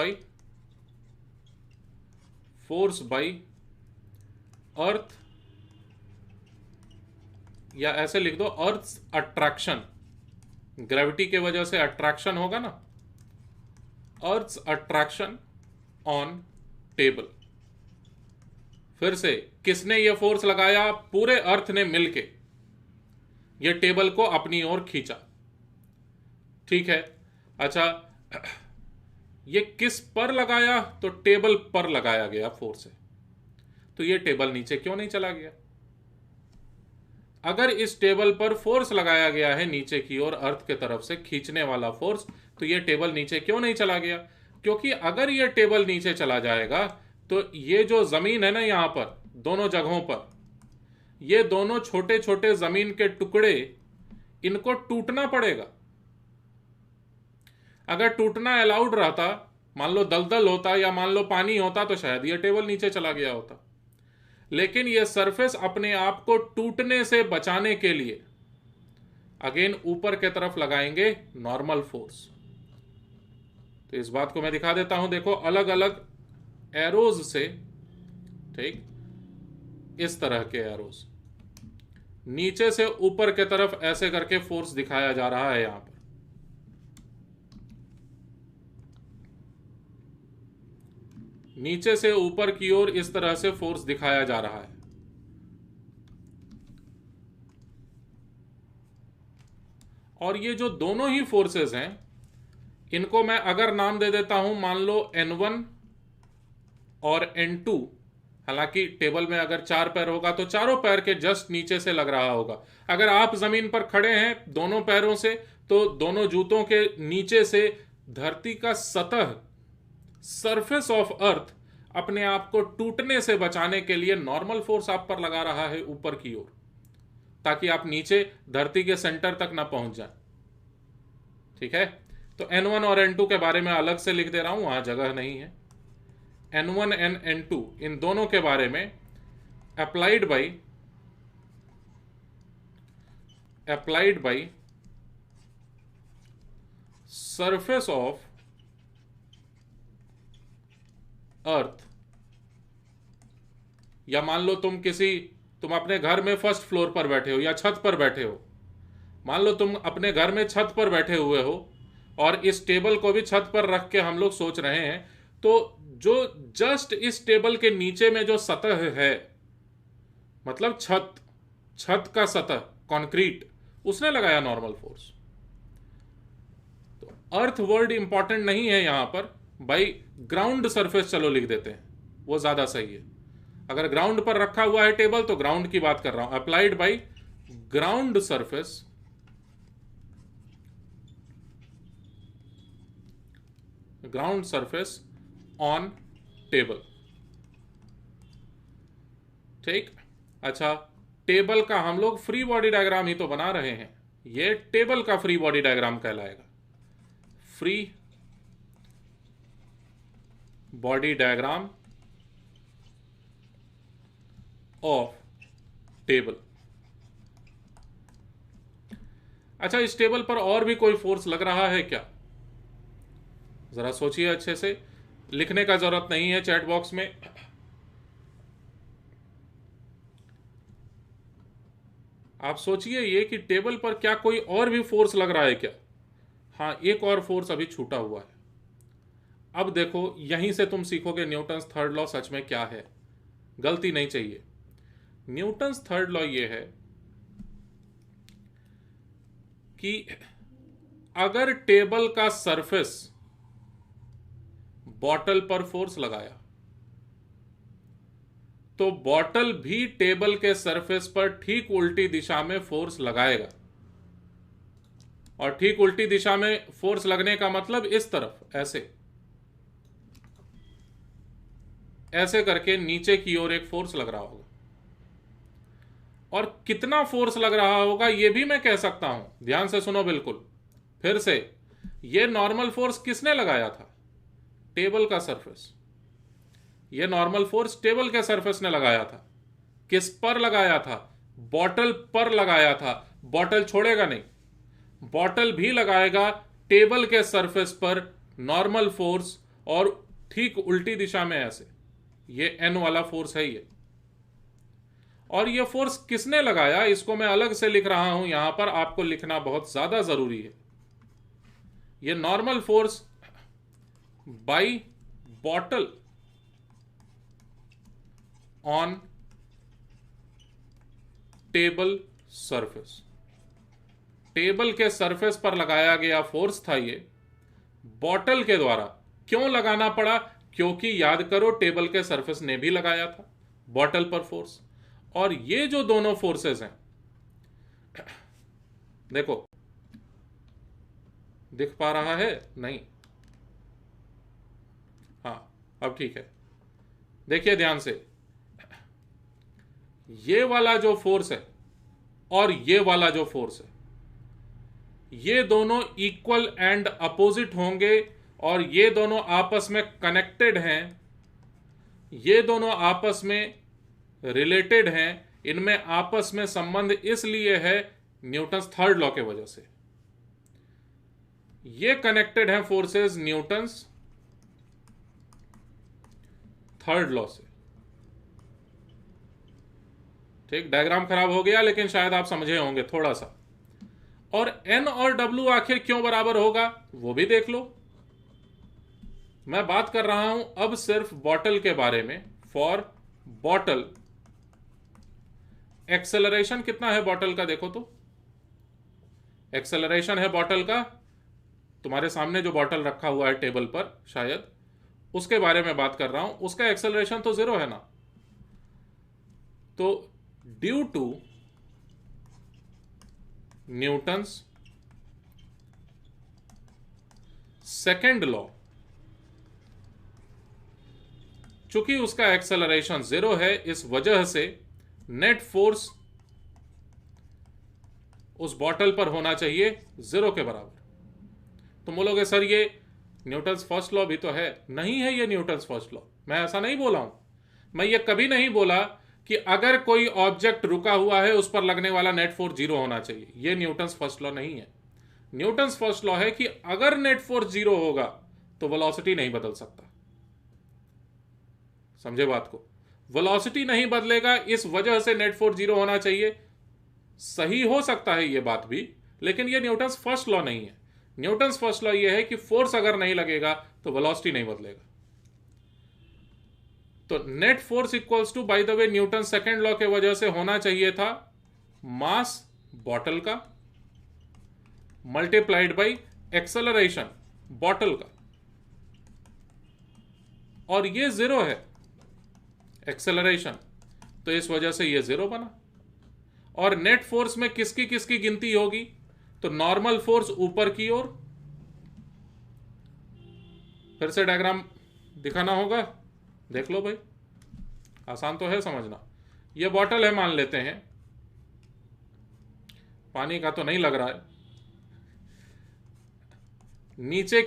बाई अर्थ, या ऐसे लिख दो अर्थ अट्रैक्शन। ग्रेविटी के वजह से अट्रैक्शन होगा ना, अर्थ अट्रैक्शन ऑन टेबल। फिर से किसने ये फोर्स लगाया, पूरे अर्थ ने मिलके ये टेबल को अपनी ओर खींचा। ठीक है, अच्छा ये किस पर लगाया, तो टेबल पर लगाया गया फोर्स है। तो ये टेबल नीचे क्यों नहीं चला गया। अगर इस टेबल पर फोर्स लगाया गया है नीचे की ओर अर्थ के तरफ से खींचने वाला फोर्स, तो ये टेबल नीचे क्यों नहीं चला गया, क्योंकि अगर ये टेबल नीचे चला जाएगा तो ये जो जमीन है ना, यहां पर दोनों जगहों पर ये दोनों छोटे छोटे जमीन के टुकड़े, इनको टूटना पड़ेगा। अगर टूटना अलाउड रहता, मान लो दलदल होता या मान लो पानी होता, तो शायद ये टेबल नीचे चला गया होता। लेकिन ये सरफेस अपने आप को टूटने से बचाने के लिए अगेन ऊपर के तरफ लगाएंगे नॉर्मल फोर्स। तो इस बात को मैं दिखा देता हूं। देखो अलग अलग एरोज से, ठीक, इस तरह के एरोज नीचे से ऊपर के तरफ ऐसे करके फोर्स दिखाया जा रहा है। यहां पर नीचे से ऊपर की ओर इस तरह से फोर्स दिखाया जा रहा है। और ये जो दोनों ही फोर्सेस हैं, इनको मैं अगर नाम दे देता हूं, मान लो N1 और N2। हालांकि टेबल में अगर 4 पैर होगा तो चारों पैर के जस्ट नीचे से लग रहा होगा। अगर आप जमीन पर खड़े हैं दोनों पैरों से, तो दोनों जूतों के नीचे से धरती का सतह, सरफेस ऑफ अर्थ, अपने आप को टूटने से बचाने के लिए नॉर्मल फोर्स आप पर लगा रहा है ऊपर की ओर, ताकि आप नीचे धरती के सेंटर तक ना पहुंच जाए। ठीक है, तो N1 और N2 के बारे में अलग से लिख दे रहा हूं, वहां जगह नहीं है। N1 एंड N2 इन दोनों के बारे में applied by surface of earth, या मान लो तुम अपने घर में फर्स्ट फ्लोर पर बैठे हो या छत पर बैठे हो। मान लो तुम अपने घर में छत पर बैठे हुए हो और इस टेबल को भी छत पर रख के हम लोग सोच रहे हैं, तो जो जस्ट इस टेबल के नीचे में जो सतह है, मतलब छत का सतह, कंक्रीट, उसने लगाया नॉर्मल फोर्स। तो अर्थ वर्ड इंपॉर्टेंट नहीं है यहां पर, भाई ग्राउंड सरफेस चलो लिख देते हैं, वो ज्यादा सही है। अगर ग्राउंड पर रखा हुआ है टेबल तो ग्राउंड की बात कर रहा हूं। Applied by ground surface on table. ठीक, अच्छा टेबल का हम लोग फ्री बॉडी डायग्राम ही तो बना रहे हैं। ये टेबल का फ्री बॉडी डायग्राम कहलाएगा। Free body diagram of table. अच्छा, इस टेबल पर और भी कोई फोर्स लग रहा है क्या? जरा सोचिए अच्छे से, लिखने का जरूरत नहीं है चैट बॉक्स में। आप सोचिए ये कि टेबल पर क्या कोई और भी फोर्स लग रहा है क्या? हाँ, एक और फोर्स अभी छूटा हुआ है। अब देखो, यहीं से तुम सीखोगे न्यूटन्स थर्ड लॉ सच में क्या है। गलती नहीं चाहिए। न्यूटन्स थर्ड लॉ ये है कि अगर टेबल का सरफेस बॉटल पर फोर्स लगाया तो बॉटल भी टेबल के सरफेस पर ठीक उल्टी दिशा में फोर्स लगाएगा। और ठीक उल्टी दिशा में फोर्स लगने का मतलब इस तरफ ऐसे ऐसे करके नीचे की ओर एक फोर्स लग रहा होगा। और कितना फोर्स लग रहा होगा यह भी मैं कह सकता हूं। ध्यान से सुनो बिल्कुल फिर से। यह नॉर्मल फोर्स किसने लगाया था? टेबल का सरफेस। यह नॉर्मल फोर्स टेबल के सरफेस ने लगाया था। किस पर लगाया था? बॉटल पर लगाया था। बॉटल छोड़ेगा नहीं, बॉटल भी लगाएगा टेबल के सरफेस पर नॉर्मल फोर्स, और ठीक उल्टी दिशा में ऐसे। ये एन वाला फोर्स है ये। और ये फोर्स किसने लगाया इसको मैं अलग से लिख रहा हूं, यहां पर आपको लिखना बहुत ज्यादा जरूरी है। ये normal force by bottle on table surface. Table के सरफेस पर लगाया गया फोर्स था ये, बॉटल के द्वारा। क्यों लगाना पड़ा? क्योंकि याद करो टेबल के सरफेस ने भी लगाया था बॉटल पर फोर्स। और ये जो दोनों फोर्सेस हैं, देखो दिख पा रहा है? नहीं, हाँ अब ठीक है। देखिए ध्यान से, ये वाला जो फोर्स है और ये वाला जो फोर्स है, ये दोनों इक्वल एंड अपोजिट होंगे और ये दोनों आपस में कनेक्टेड हैं, ये दोनों आपस में रिलेटेड हैं। इनमें आपस में संबंध इसलिए है न्यूटन्स थर्ड लॉ के वजह से। ये कनेक्टेड हैं फोर्सेस न्यूटन्स थर्ड लॉ से। ठीक, डायग्राम खराब हो गया लेकिन शायद आप समझे होंगे थोड़ा सा। और एन और डब्ल्यू आखिर क्यों बराबर होगा वो भी देख लो। मैं बात कर रहा हूं अब सिर्फ बॉटल के बारे में। फॉर बॉटल एक्सेलरेशन कितना है बॉटल का? देखो तो एक्सेलरेशन है बॉटल का, तुम्हारे सामने जो बॉटल रखा हुआ है टेबल पर शायद, उसके बारे में बात कर रहा हूं। उसका एक्सेलरेशन तो 0 है ना। तो due to Newton's second law, चूंकि उसका एक्सेलरेशन 0 है, इस वजह से नेट फोर्स उस बॉटल पर होना चाहिए 0 के बराबर। तुम बोलोगे सर ये न्यूटन्स फर्स्ट लॉ भी तो है। नहीं है ये न्यूटन्स फर्स्ट लॉ, मैं ऐसा नहीं बोला हूं। मैं ये कभी नहीं बोला कि अगर कोई ऑब्जेक्ट रुका हुआ है उस पर लगने वाला नेट फोर्स 0 होना चाहिए। ये न्यूटन्स फर्स्ट लॉ नहीं है। न्यूटन्स फर्स्ट लॉ है कि अगर नेट फोर्स 0 होगा तो वेलोसिटी नहीं बदल सकता। समझे बात को? वेलोसिटी नहीं बदलेगा, इस वजह से नेट फोर्स 0 होना चाहिए। सही हो सकता है ये बात भी, लेकिन ये न्यूटन्स फर्स्ट लॉ नहीं है। न्यूटन्स फर्स्ट लॉ ये है कि फोर्स अगर नहीं लगेगा तो वेलोसिटी नहीं बदलेगा। तो net force equals to, by the way, Newton second law के वजह से होना चाहिए था मास बॉटल का मल्टीप्लाइड बाय एक्सेलरेशन बॉटल का, और ये 0 है एक्सेलरेशन, तो इस वजह से ये 0 बना। और नेट फोर्स में किसकी किसकी गिनती होगी? तो नॉर्मल फोर्स ऊपर की ओर। फिर से डायग्राम दिखाना होगा, देख लो भाई, आसान तो है समझना। ये बॉटल है मान लेते हैं, पानी का तो नहीं लग रहा है। नीचे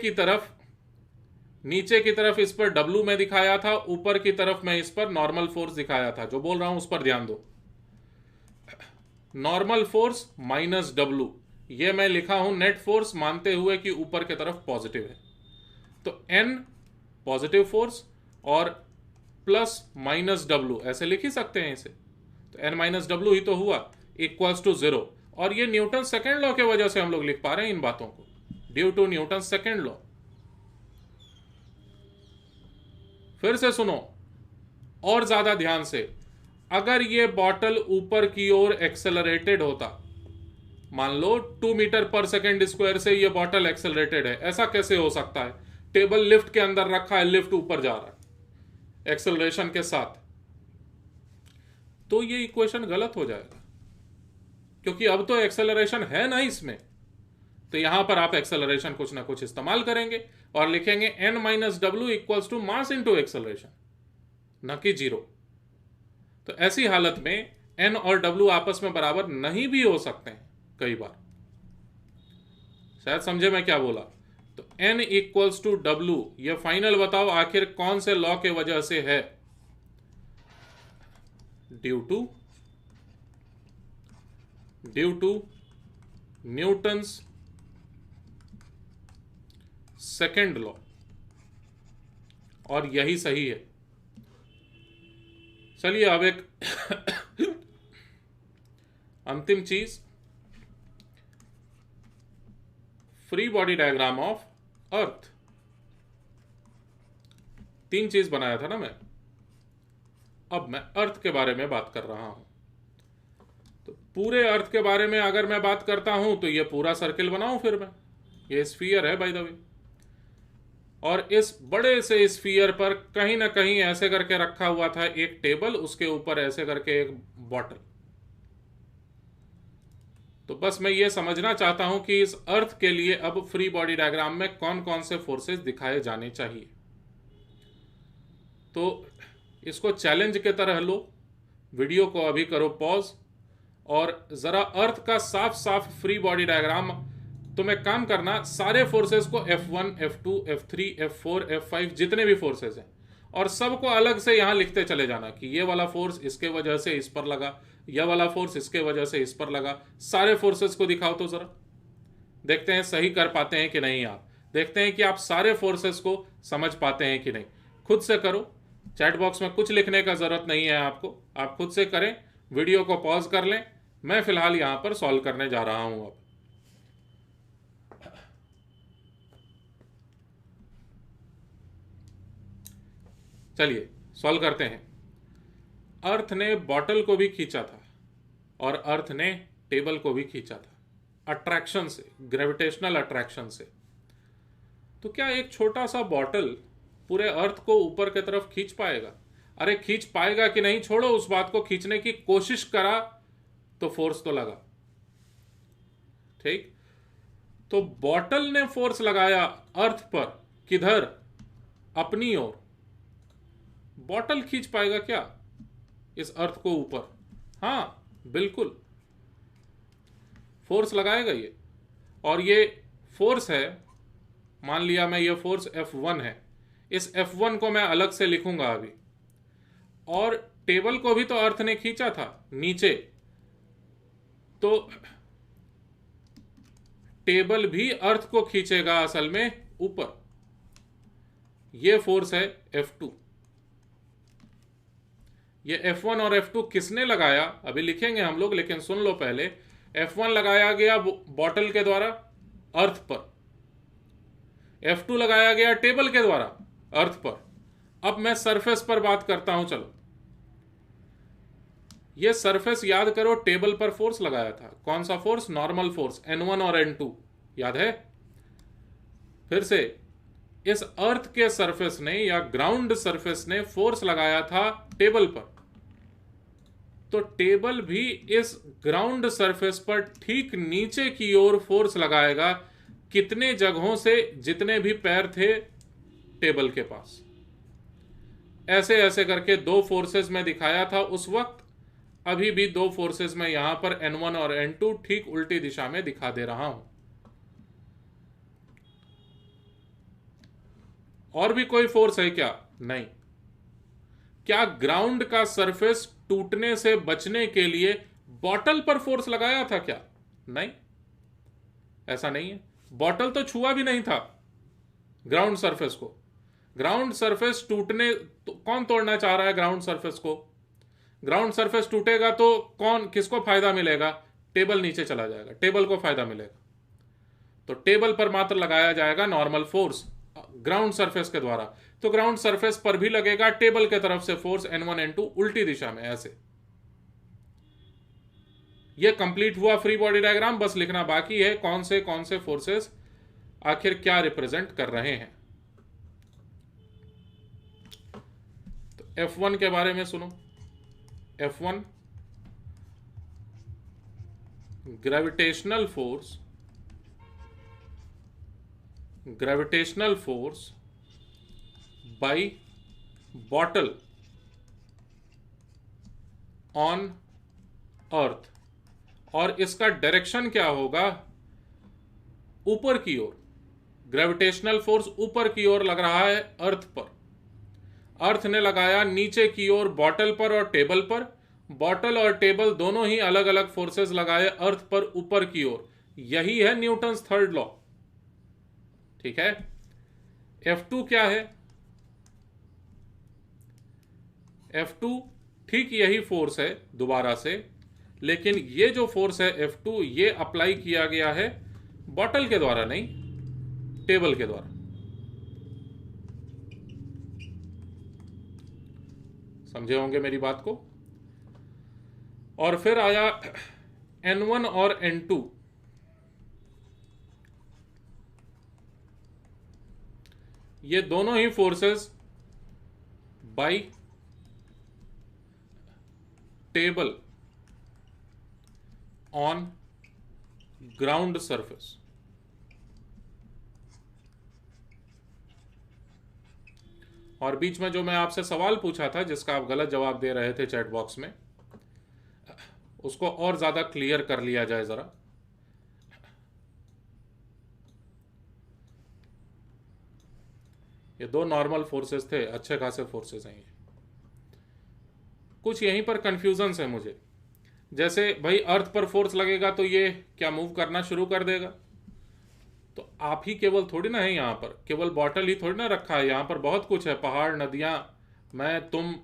की तरफ इस पर W में दिखाया था, ऊपर की तरफ मैं इस पर नॉर्मल फोर्स दिखाया था। जो बोल रहा हूं उस पर ध्यान दो। नॉर्मल फोर्स माइनस W, ये मैं लिखा हूं नेट फोर्स, मानते हुए कि ऊपर की तरफ पॉजिटिव है। तो N पॉजिटिव फोर्स और प्लस माइनस W, ऐसे लिख ही सकते हैं इसे। तो N माइनस W ही तो हुआ, इक्वल्स टू 0। और ये न्यूटन सेकेंड लॉ की वजह से हम लोग लिख पा रहे हैं इन बातों को, due to Newton second law. फिर से सुनो और ज्यादा ध्यान से। अगर ये बॉटल ऊपर की ओर एक्सेलरेटेड होता, मान लो 2 मीटर पर सेकेंड स्क्वायर से ये बॉटल एक्सेलरेटेड है, ऐसा कैसे हो सकता है? टेबल लिफ्ट के अंदर रखा है, लिफ्ट ऊपर जा रहा है एक्सेलरेशन के साथ, तो ये इक्वेशन गलत हो जाएगा, क्योंकि अब तो एक्सेलरेशन है ना इसमें। तो यहां पर आप एक्सेलरेशन कुछ ना कुछ इस्तेमाल करेंगे और लिखेंगे N minus W equals to mass into acceleration, न कि 0। तो ऐसी हालत में N और W आपस में बराबर नहीं भी हो सकते हैं कई बार। शायद समझे मैं क्या बोला। तो N इक्वल्स टू W, ये फाइनल बताओ आखिर कौन से लॉ के वजह से है? Due to Newton's second law, और यही सही है। चलिए अब एक अंतिम चीज, free body diagram of earth. 3 चीज बनाया था ना मैं, अब मैं अर्थ के बारे में बात कर रहा हूं। तो पूरे अर्थ के बारे में अगर मैं बात करता हूं तो ये पूरा सर्किल बनाऊं फिर मैं, ये स्फीयर है बाय द वे, और इस बड़े से स्फीयर पर कहीं ना कहीं ऐसे करके रखा हुआ था एक टेबल, उसके ऊपर ऐसे करके एक बॉटल। तो बस मैं ये समझना चाहता हूं कि इस अर्थ के लिए अब फ्री बॉडी डायग्राम में कौन कौन से फोर्सेस दिखाए जाने चाहिए। तो इसको चैलेंज के तरह लो, वीडियो को अभी करो पॉज, और जरा अर्थ का साफ साफ फ्री बॉडी डायग्राम तुम एक काम करना, सारे फोर्सेस को F1, F2, F3, F4, F5 जितने भी फोर्सेस हैं, और सबको अलग से यहां लिखते चले जाना कि ये वाला फोर्स इसके वजह से इस पर लगा, यह वाला फोर्स इसके वजह से इस पर लगा। सारे फोर्सेस को दिखाओ तो जरा, देखते हैं सही कर पाते हैं कि नहीं। आप देखते हैं कि आप सारे फोर्सेस को समझ पाते हैं कि नहीं। खुद से करो, चैट बॉक्स में कुछ लिखने का जरूरत नहीं है आपको, आप खुद से करें। वीडियो को पॉज कर लें, मैं फिलहाल यहां पर सॉल्व करने जा रहा हूं। अब चलिए सॉल्व करते हैं। अर्थ ने बॉटल को भी खींचा था और अर्थ ने टेबल को भी खींचा था अट्रैक्शन से, ग्रेविटेशनल अट्रैक्शन से। तो क्या एक छोटा सा बॉटल पूरे अर्थ को ऊपर की तरफ खींच पाएगा? अरे खींच पाएगा कि नहीं छोड़ो, उस बात को, खींचने की कोशिश करा तो फोर्स तो लगा। ठीक, तो बॉटल ने फोर्स लगाया अर्थ पर, किधर? अपनी ओर। बॉटल खींच पाएगा क्या इस अर्थ को ऊपर? हाँ बिल्कुल, फोर्स लगाएगा ये। और ये फोर्स है, मान लिया मैं ये फोर्स F1 है, इस F1 को मैं अलग से लिखूंगा अभी। और टेबल को भी तो अर्थ ने खींचा था नीचे, तो टेबल भी अर्थ को खींचेगा असल में ऊपर। ये फोर्स है F2। ये F1 और F2 किसने लगाया अभी लिखेंगे हम लोग, लेकिन सुन लो पहले। F1 लगाया गया बॉटल के द्वारा अर्थ पर, F2 लगाया गया टेबल के द्वारा अर्थ पर। अब मैं सरफेस पर बात करता हूं। चलो, ये सरफेस याद करो, टेबल पर फोर्स लगाया था। कौन सा फोर्स? नॉर्मल फोर्स N1 और N2, याद है? फिर से इस अर्थ के सरफेस ने या ग्राउंड सरफेस ने फोर्स लगाया था टेबल पर, तो टेबल भी इस ग्राउंड सरफेस पर ठीक नीचे की ओर फोर्स लगाएगा। कितने जगहों से? जितने भी पैर थे टेबल के पास। ऐसे ऐसे करके 2 फोर्सेस में दिखाया था उस वक्त। अभी भी दो फोर्सेस में यहां पर N1 और N2 ठीक उल्टी दिशा में दिखा दे रहा हूं। और भी कोई फोर्स है क्या? नहीं। क्या ग्राउंड का सरफेस टूटने से बचने के लिए बॉटल पर फोर्स लगाया था क्या? नहीं, ऐसा नहीं है। बॉटल तो छुआ भी नहीं था ग्राउंड सरफेस को। ग्राउंड सरफेस टूटने तो कौन तोड़ना चाह रहा है ग्राउंड सरफेस को? ग्राउंड सरफेस टूटेगा तो कौन, किसको फायदा मिलेगा? टेबल नीचे चला जाएगा, टेबल को फायदा मिलेगा। तो टेबल पर मात्र लगाया जाएगा नॉर्मल फोर्स ग्राउंड सरफेस के द्वारा। तो ग्राउंड सरफेस पर भी लगेगा टेबल के तरफ से फोर्स N1 N2 उल्टी दिशा में, ऐसे। यह कंप्लीट हुआ फ्री बॉडी डायग्राम। बस लिखना बाकी है कौन से फोर्सेस आखिर क्या रिप्रेजेंट कर रहे हैं। तो F1 के बारे में सुनो। F1 gravitational force by bottle on earth. और इसका डायरेक्शन क्या होगा? ऊपर की ओर। ग्रेविटेशनल फोर्स ऊपर की ओर लग रहा है अर्थ पर। अर्थ ने लगाया नीचे की ओर बॉटल पर और टेबल पर। बॉटल और टेबल दोनों ही अलग अलग फोर्सेस लगाए अर्थ पर ऊपर की ओर। यही है न्यूटन्स थर्ड लॉ। ठीक है। F2 क्या है? F2 ठीक यही फोर्स है दोबारा से, लेकिन ये जो फोर्स है F2 ये अप्लाई किया गया है बॉटल के द्वारा, नहीं टेबल के द्वारा। समझे होंगे मेरी बात को। और फिर आया N1 और N2। ये दोनों ही forces by table on ground surface. और बीच में जो मैं आपसे सवाल पूछा था जिसका आप गलत जवाब दे रहे थे चैट बॉक्स में, उसको और ज्यादा क्लियर कर लिया जाए जरा। ये दो नॉर्मल फोर्सेस थे, अच्छे खासे फोर्सेस हैं ये। कुछ यहीं पर कंफ्यूजन है मुझे। जैसे भाई अर्थ पर फोर्स लगेगा तो ये क्या मूव करना शुरू कर देगा? तो आप ही केवल थोड़ी ना है यहाँ पर, केवल बॉटल ही थोड़ी ना रखा है। यहाँ पर बहुत कुछ है, पहाड़, नदियाँ, मैं, तुम,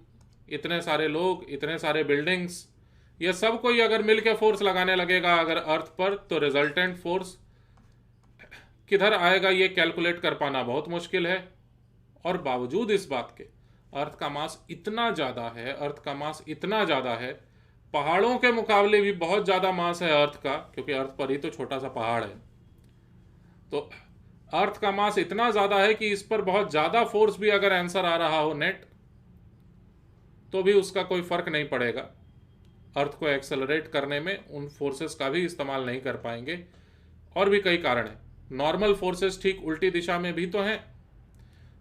इतने सारे लोग, इतने सारे बिल्डिंग्स। ये सब कोई अगर मिलके फोर्स लगाने लगेगा अगर अर्थ पर, तो रिजल्टेंट फोर्स किधर आएगा ये कैलकुलेट कर पाना बहुत मुश्किल है। और बावजूद इस बात के अर्थ का मास इतना ज़्यादा है, अर्थ का मास इतना ज़्यादा है, पहाड़ों के मुकाबले भी बहुत ज़्यादा मास है अर्थ का, क्योंकि अर्थ पर ही तो छोटा सा पहाड़ है। तो अर्थ का मास इतना ज़्यादा है कि इस पर बहुत ज़्यादा फोर्स भी अगर आंसर आ रहा हो नेट, तो भी उसका कोई फर्क नहीं पड़ेगा। अर्थ को एक्सेलरेट करने में उन फोर्सेस का भी इस्तेमाल नहीं कर पाएंगे। और भी कई कारण हैं। नॉर्मल फोर्सेस ठीक उल्टी दिशा में भी तो हैं,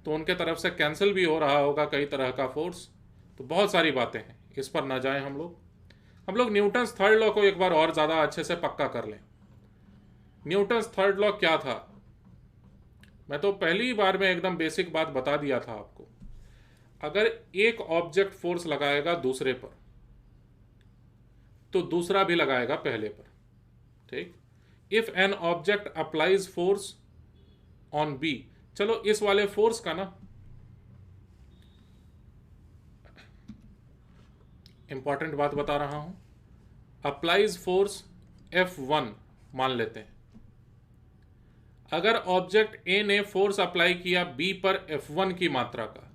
तो उनके तरफ से कैंसिल भी हो रहा होगा कई तरह का फोर्स। तो बहुत सारी बातें हैं, इस पर ना जाएं हम लोग न्यूटन्स थर्ड लॉ को एक बार और ज़्यादा अच्छे से पक्का कर लें। न्यूटन्स थर्ड लॉ क्या था? मैं तो पहली बार में एकदम बेसिक बात बता दिया था आपको। अगर एक ऑब्जेक्ट फोर्स लगाएगा दूसरे पर, तो दूसरा भी लगाएगा पहले पर। ठीक। If an object applies force on B, चलो इस वाले फोर्स का ना इंपॉर्टेंट बात बता रहा हूं। अप्लाइज फोर्स F1 मान लेते हैं। अगर ऑब्जेक्ट ए ने फोर्स अप्लाई किया बी पर F1 की मात्रा का,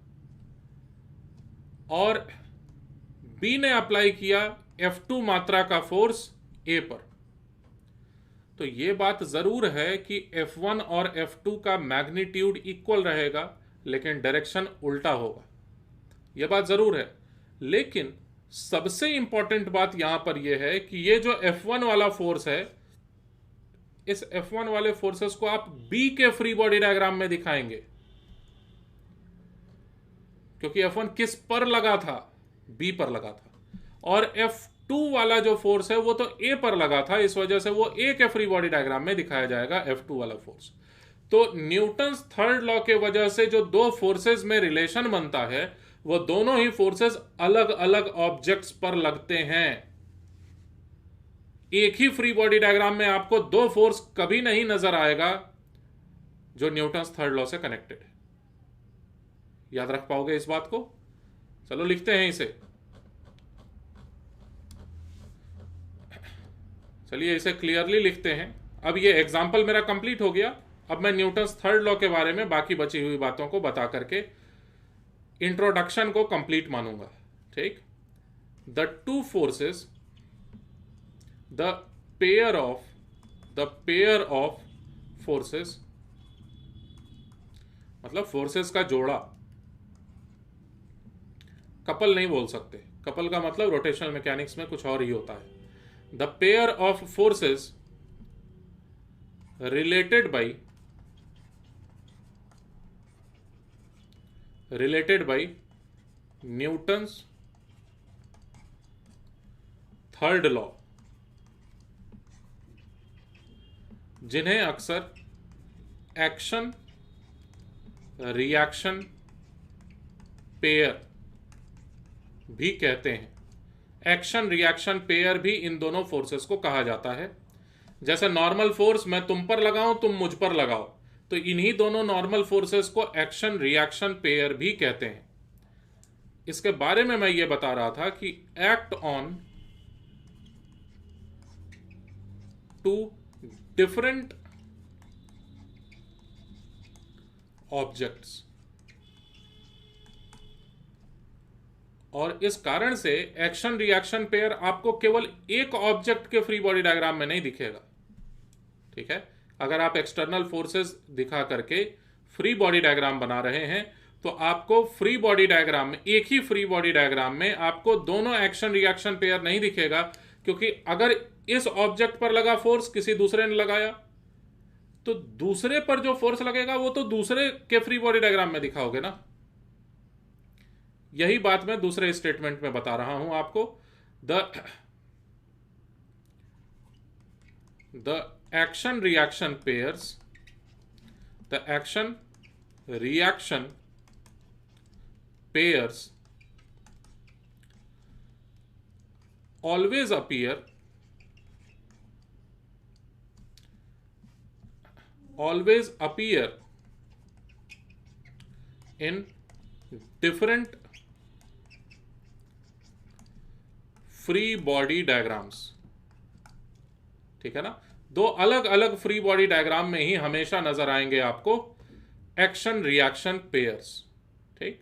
और बी ने अप्लाई किया F2 मात्रा का फोर्स ए पर, तो यह बात जरूर है कि F1 और F2 का मैग्नीट्यूड इक्वल रहेगा, लेकिन डायरेक्शन उल्टा होगा। यह बात जरूर है। लेकिन सबसे इंपॉर्टेंट बात यहां पर यह है कि ये जो F1 वाला फोर्स है, इस F1 वाले फोर्सेस को आप B के फ्री बॉडी डायग्राम में दिखाएंगे, क्योंकि F1 किस पर लगा था? B पर लगा था। और F2 F2 वाला जो फोर्स है वो तो A पर लगा था, इस वजह से वो A के फ्री बॉडी डायग्राम में दिखाया जाएगा F2 वाला फोर्स। तो न्यूटन्स थर्ड लॉ के वजह से जो दो फोर्सेस में रिलेशन बनता है वो दोनों ही फोर्सेस अलग अलग ऑब्जेक्ट्स पर लगते हैं। एक ही फ्री बॉडी डायग्राम में आपको दो फोर्स कभी नहीं नजर आएगा जो न्यूटन्स थर्ड लॉ से कनेक्टेड है। याद रख पाओगे इस बात को? चलो लिखते हैं इसे। चलिए इसे क्लियरली लिखते हैं। अब ये एग्जाम्पल मेरा कंप्लीट हो गया। अब मैं न्यूटन्स थर्ड लॉ के बारे में बाकी बची हुई बातों को बता करके इंट्रोडक्शन को कंप्लीट मानूंगा। ठीक। The two forces, the pair of forces, मतलब फोर्सेस का जोड़ा। कपल नहीं बोल सकते, कपल का मतलब रोटेशनल मैकेनिक्स में कुछ और ही होता है। The pair of forces related by Newton's third law, जिन्हें अक्सर एक्शन रिएक्शन पेयर भी कहते हैं। एक्शन रिएक्शन पेयर भी इन दोनों फोर्सेस को कहा जाता है। जैसे नॉर्मल फोर्स मैं तुम पर लगाऊं, तुम मुझ पर लगाओ, तो इन्हीं दोनों नॉर्मल फोर्सेस को एक्शन रिएक्शन पेयर भी कहते हैं। इसके बारे में मैं ये बता रहा था कि act on two different objects, और इस कारण से एक्शन रिएक्शन पेयर आपको केवल एक ऑब्जेक्ट के फ्री बॉडी डायग्राम में नहीं दिखेगा। ठीक है, अगर आप एक्सटर्नल फोर्सेस दिखा करके फ्री बॉडी डायग्राम बना रहे हैं तो आपको फ्री बॉडी डायग्राम में, एक ही फ्री बॉडी डायग्राम में आपको दोनों एक्शन रिएक्शन पेयर नहीं दिखेगा, क्योंकि अगर इस ऑब्जेक्ट पर लगा फोर्स किसी दूसरे ने लगाया तो दूसरे पर जो फोर्स लगेगा वो तो दूसरे के फ्री बॉडी डायग्राम में दिखाओगे ना। यही बात मैं दूसरे स्टेटमेंट में बता रहा हूं आपको। The action reaction pairs, the action reaction pairs always appear in different free body diagrams. ठीक है ना, दो अलग अलग फ्री बॉडी डायग्राम में ही हमेशा नजर आएंगे आपको एक्शन रिएक्शन पेयर्स। ठीक,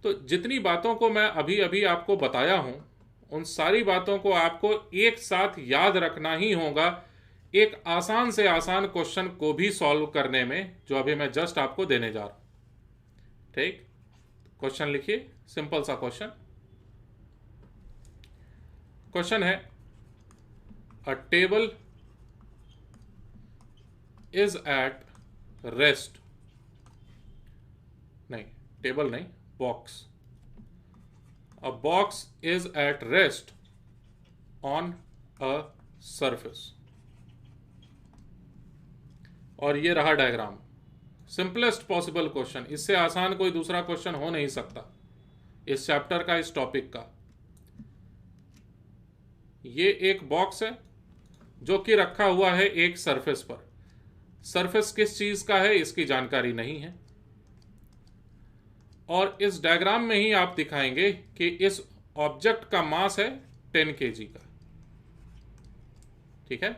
तो जितनी बातों को मैं अभी अभी आपको बताया हूं उन सारी बातों को आपको एक साथ याद रखना ही होगा एक आसान से आसान क्वेश्चन को भी सॉल्व करने में, जो अभी मैं जस्ट आपको देने जा रहा हूं। ठीक, क्वेश्चन लिखिए, सिंपल सा क्वेश्चन है, अ टेबल इज एट रेस्ट, नहीं टेबल नहीं, box, a box is at rest on a surface। और ये रहा डायग्राम। सिंपलेस्ट पॉसिबल क्वेश्चन, इससे आसान कोई दूसरा क्वेश्चन हो नहीं सकता इस चैप्टर का, इस टॉपिक का। ये एक बॉक्स है जो कि रखा हुआ है एक सरफेस पर। सरफेस किस चीज का है इसकी जानकारी नहीं है, और इस डायग्राम में ही आप दिखाएंगे कि इस ऑब्जेक्ट का मास है 10 kg का। ठीक है,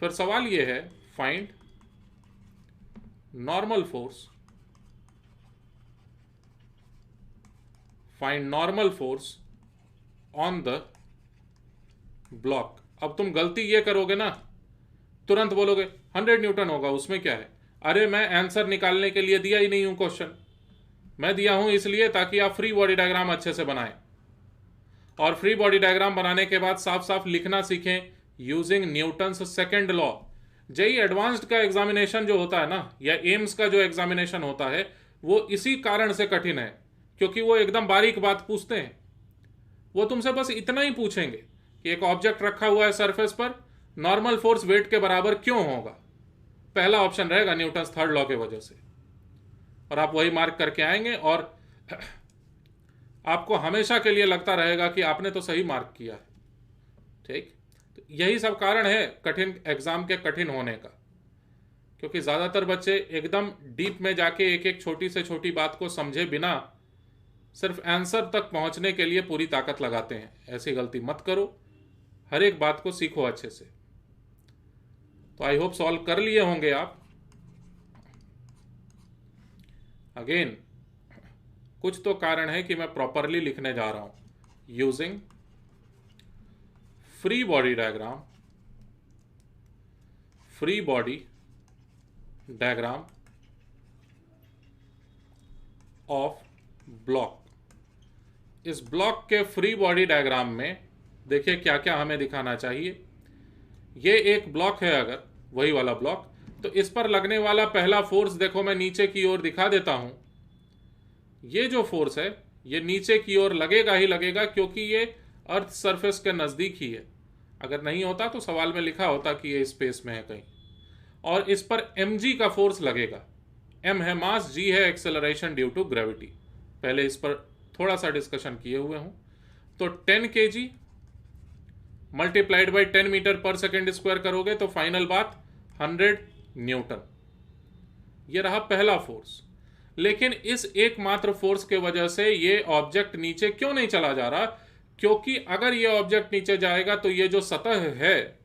फिर सवाल यह है, find normal force on the block. अब तुम गलती ये करोगे ना, तुरंत बोलोगे 100 न्यूटन होगा, उसमें क्या है। अरे मैं आंसर निकालने के लिए दिया ही नहीं हूं क्वेश्चन, मैं दिया हूं इसलिए ताकि आप फ्री बॉडी डायग्राम अच्छे से बनाएं, और फ्री बॉडी डायग्राम बनाने के बाद साफ साफ लिखना सीखें using Newton's second law. JEE advanced का एग्जामिनेशन जो होता है ना, या एम्स का जो एग्जामिनेशन होता है, वो इसी कारण से कठिन है, क्योंकि वो एकदम बारीक बात पूछते हैं। वो तुमसे बस इतना ही पूछेंगे कि एक ऑब्जेक्ट रखा हुआ है सरफेस पर, नॉर्मल फोर्स वेट के बराबर क्यों होगा। पहला ऑप्शन रहेगा न्यूटन्स थर्ड लॉ के वजह से, और आप वही मार्क करके आएंगे और आपको हमेशा के लिए लगता रहेगा कि आपने तो सही मार्क किया है। ठीक, तो यही सब कारण है कठिन एग्जाम के कठिन होने का, क्योंकि ज्यादातर बच्चे एकदम डीप में जाके एक एक छोटी से छोटी बात को समझे बिना सिर्फ आंसर तक पहुंचने के लिए पूरी ताकत लगाते हैं। ऐसी गलती मत करो, हर एक बात को सीखो अच्छे से। तो आई होप सॉल्व कर लिए होंगे आप। अगेन कुछ तो कारण है कि मैं प्रॉपरली लिखने जा रहा हूं। Using free body diagram, free body diagram of block. इस ब्लॉक के फ्री बॉडी डायग्राम में देखिए क्या क्या हमें दिखाना चाहिए। ये एक ब्लॉक है, अगर वही वाला ब्लॉक, तो इस पर लगने वाला पहला फोर्स देखो मैं नीचे की ओर दिखा देता हूं। ये जो फोर्स है ये नीचे की ओर लगेगा ही लगेगा, क्योंकि ये अर्थ सरफेस के नजदीक ही है। अगर नहीं होता तो सवाल में लिखा होता कि ये स्पेस में है कहीं। और इस पर mg का फोर्स लगेगा। m है मास, g है एक्सेलरेशन ड्यू टू ग्रेविटी। पहले इस पर थोड़ा सा डिस्कशन किए हुए हूं। तो 10 kg मल्टीप्लाइड बाई 10 मीटर पर सेकेंड स्क्वायर करोगे तो फाइनल बात 100 न्यूटन। ये रहा पहला फोर्स। लेकिन इस एकमात्र फोर्स के वजह से ये ऑब्जेक्ट नीचे क्यों नहीं चला जा रहा? क्योंकि अगर ये ऑब्जेक्ट नीचे जाएगा तो ये जो सतह है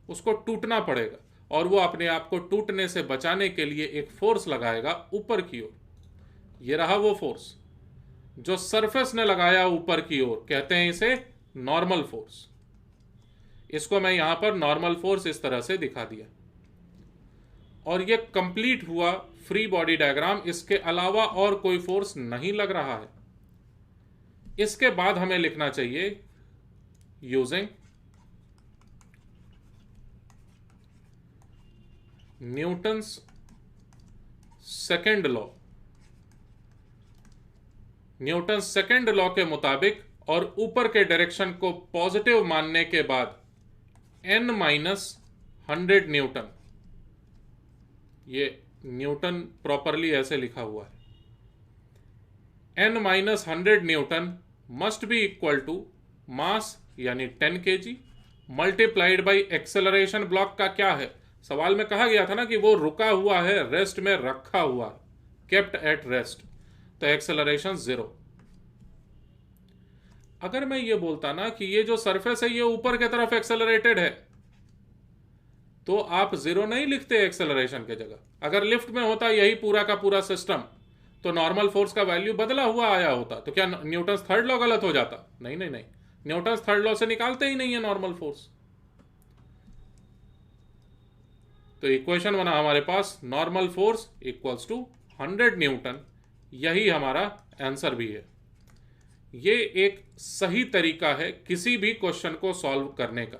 उसको टूटना पड़ेगा, और वो अपने आप को टूटने से बचाने के लिए एक फोर्स लगाएगा ऊपर की ओर। ये रहा वो फोर्स जो सरफेस ने लगाया ऊपर की ओर, कहते हैं इसे नॉर्मल फोर्स। इसको मैं यहां पर नॉर्मल फोर्स इस तरह से दिखा दिया, और ये कंप्लीट हुआ फ्री बॉडी डायग्राम। इसके अलावा और कोई फोर्स नहीं लग रहा है। इसके बाद हमें लिखना चाहिए using Newton's second law. Newton's second law के मुताबिक और ऊपर के डायरेक्शन को पॉजिटिव मानने के बाद n-100 न्यूटन, ये न्यूटन प्रॉपरली ऐसे लिखा हुआ है, n-100 newton must be equal to mass यानी 10 kg multiplied by acceleration. Block का क्या है? सवाल में कहा गया था ना कि वो रुका हुआ है, रेस्ट में रखा हुआ, केप्ट एट रेस्ट, तो एक्सेलरेशन 0। अगर मैं ये बोलता ना कि ये जो सरफेस है ये ऊपर की तरफ एक्सेलरेटेड है, तो आप 0 नहीं लिखते एक्सेलरेशन के जगह। अगर लिफ्ट में होता यही पूरा का पूरा सिस्टम, तो नॉर्मल फोर्स का वैल्यू बदला हुआ आया होता। तो क्या न्यूटन्स थर्ड लॉ गलत हो जाता? नहीं नहीं नहीं, न्यूटन्स थर्ड लॉ से निकालते ही नहीं है नॉर्मल फोर्स। तो इक्वेशन बना हमारे पास normal force equals to 100 newton. यही हमारा आंसर भी है। ये एक सही तरीका है किसी भी क्वेश्चन को सॉल्व करने का।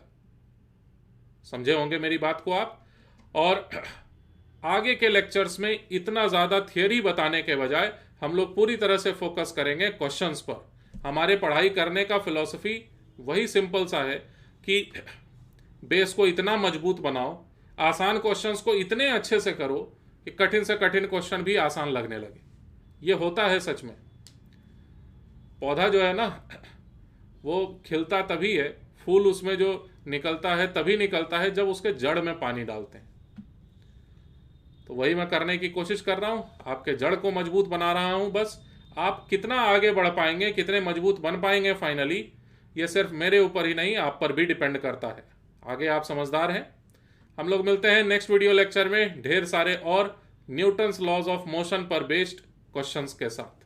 समझे होंगे मेरी बात को आप। और आगे के लेक्चर्स में इतना ज्यादा थियरी बताने के बजाय हम लोग पूरी तरह से फोकस करेंगे क्वेश्चंस पर। हमारे पढ़ाई करने का फिलॉसफी वही सिंपल सा है कि बेस को इतना मजबूत बनाओ, आसान क्वेश्चंस को इतने अच्छे से करो कि कठिन से कठिन क्वेश्चन भी आसान लगने लगे। ये होता है सच में। पौधा जो है ना, वो खिलता तभी है, फूल उसमें जो निकलता है तभी निकलता है जब उसके जड़ में पानी डालते हैं। तो वही मैं करने की कोशिश कर रहा हूं, आपके जड़ को मजबूत बना रहा हूं। बस आप कितना आगे बढ़ पाएंगे, कितने मजबूत बन पाएंगे फाइनली, ये सिर्फ मेरे ऊपर ही नहीं आप पर भी डिपेंड करता है। आगे आप समझदार हैं। हम लोग मिलते हैं नेक्स्ट वीडियो लेक्चर में ढेर सारे और न्यूटन्स लॉज ऑफ मोशन पर बेस्ड क्वेश्चंस के साथ।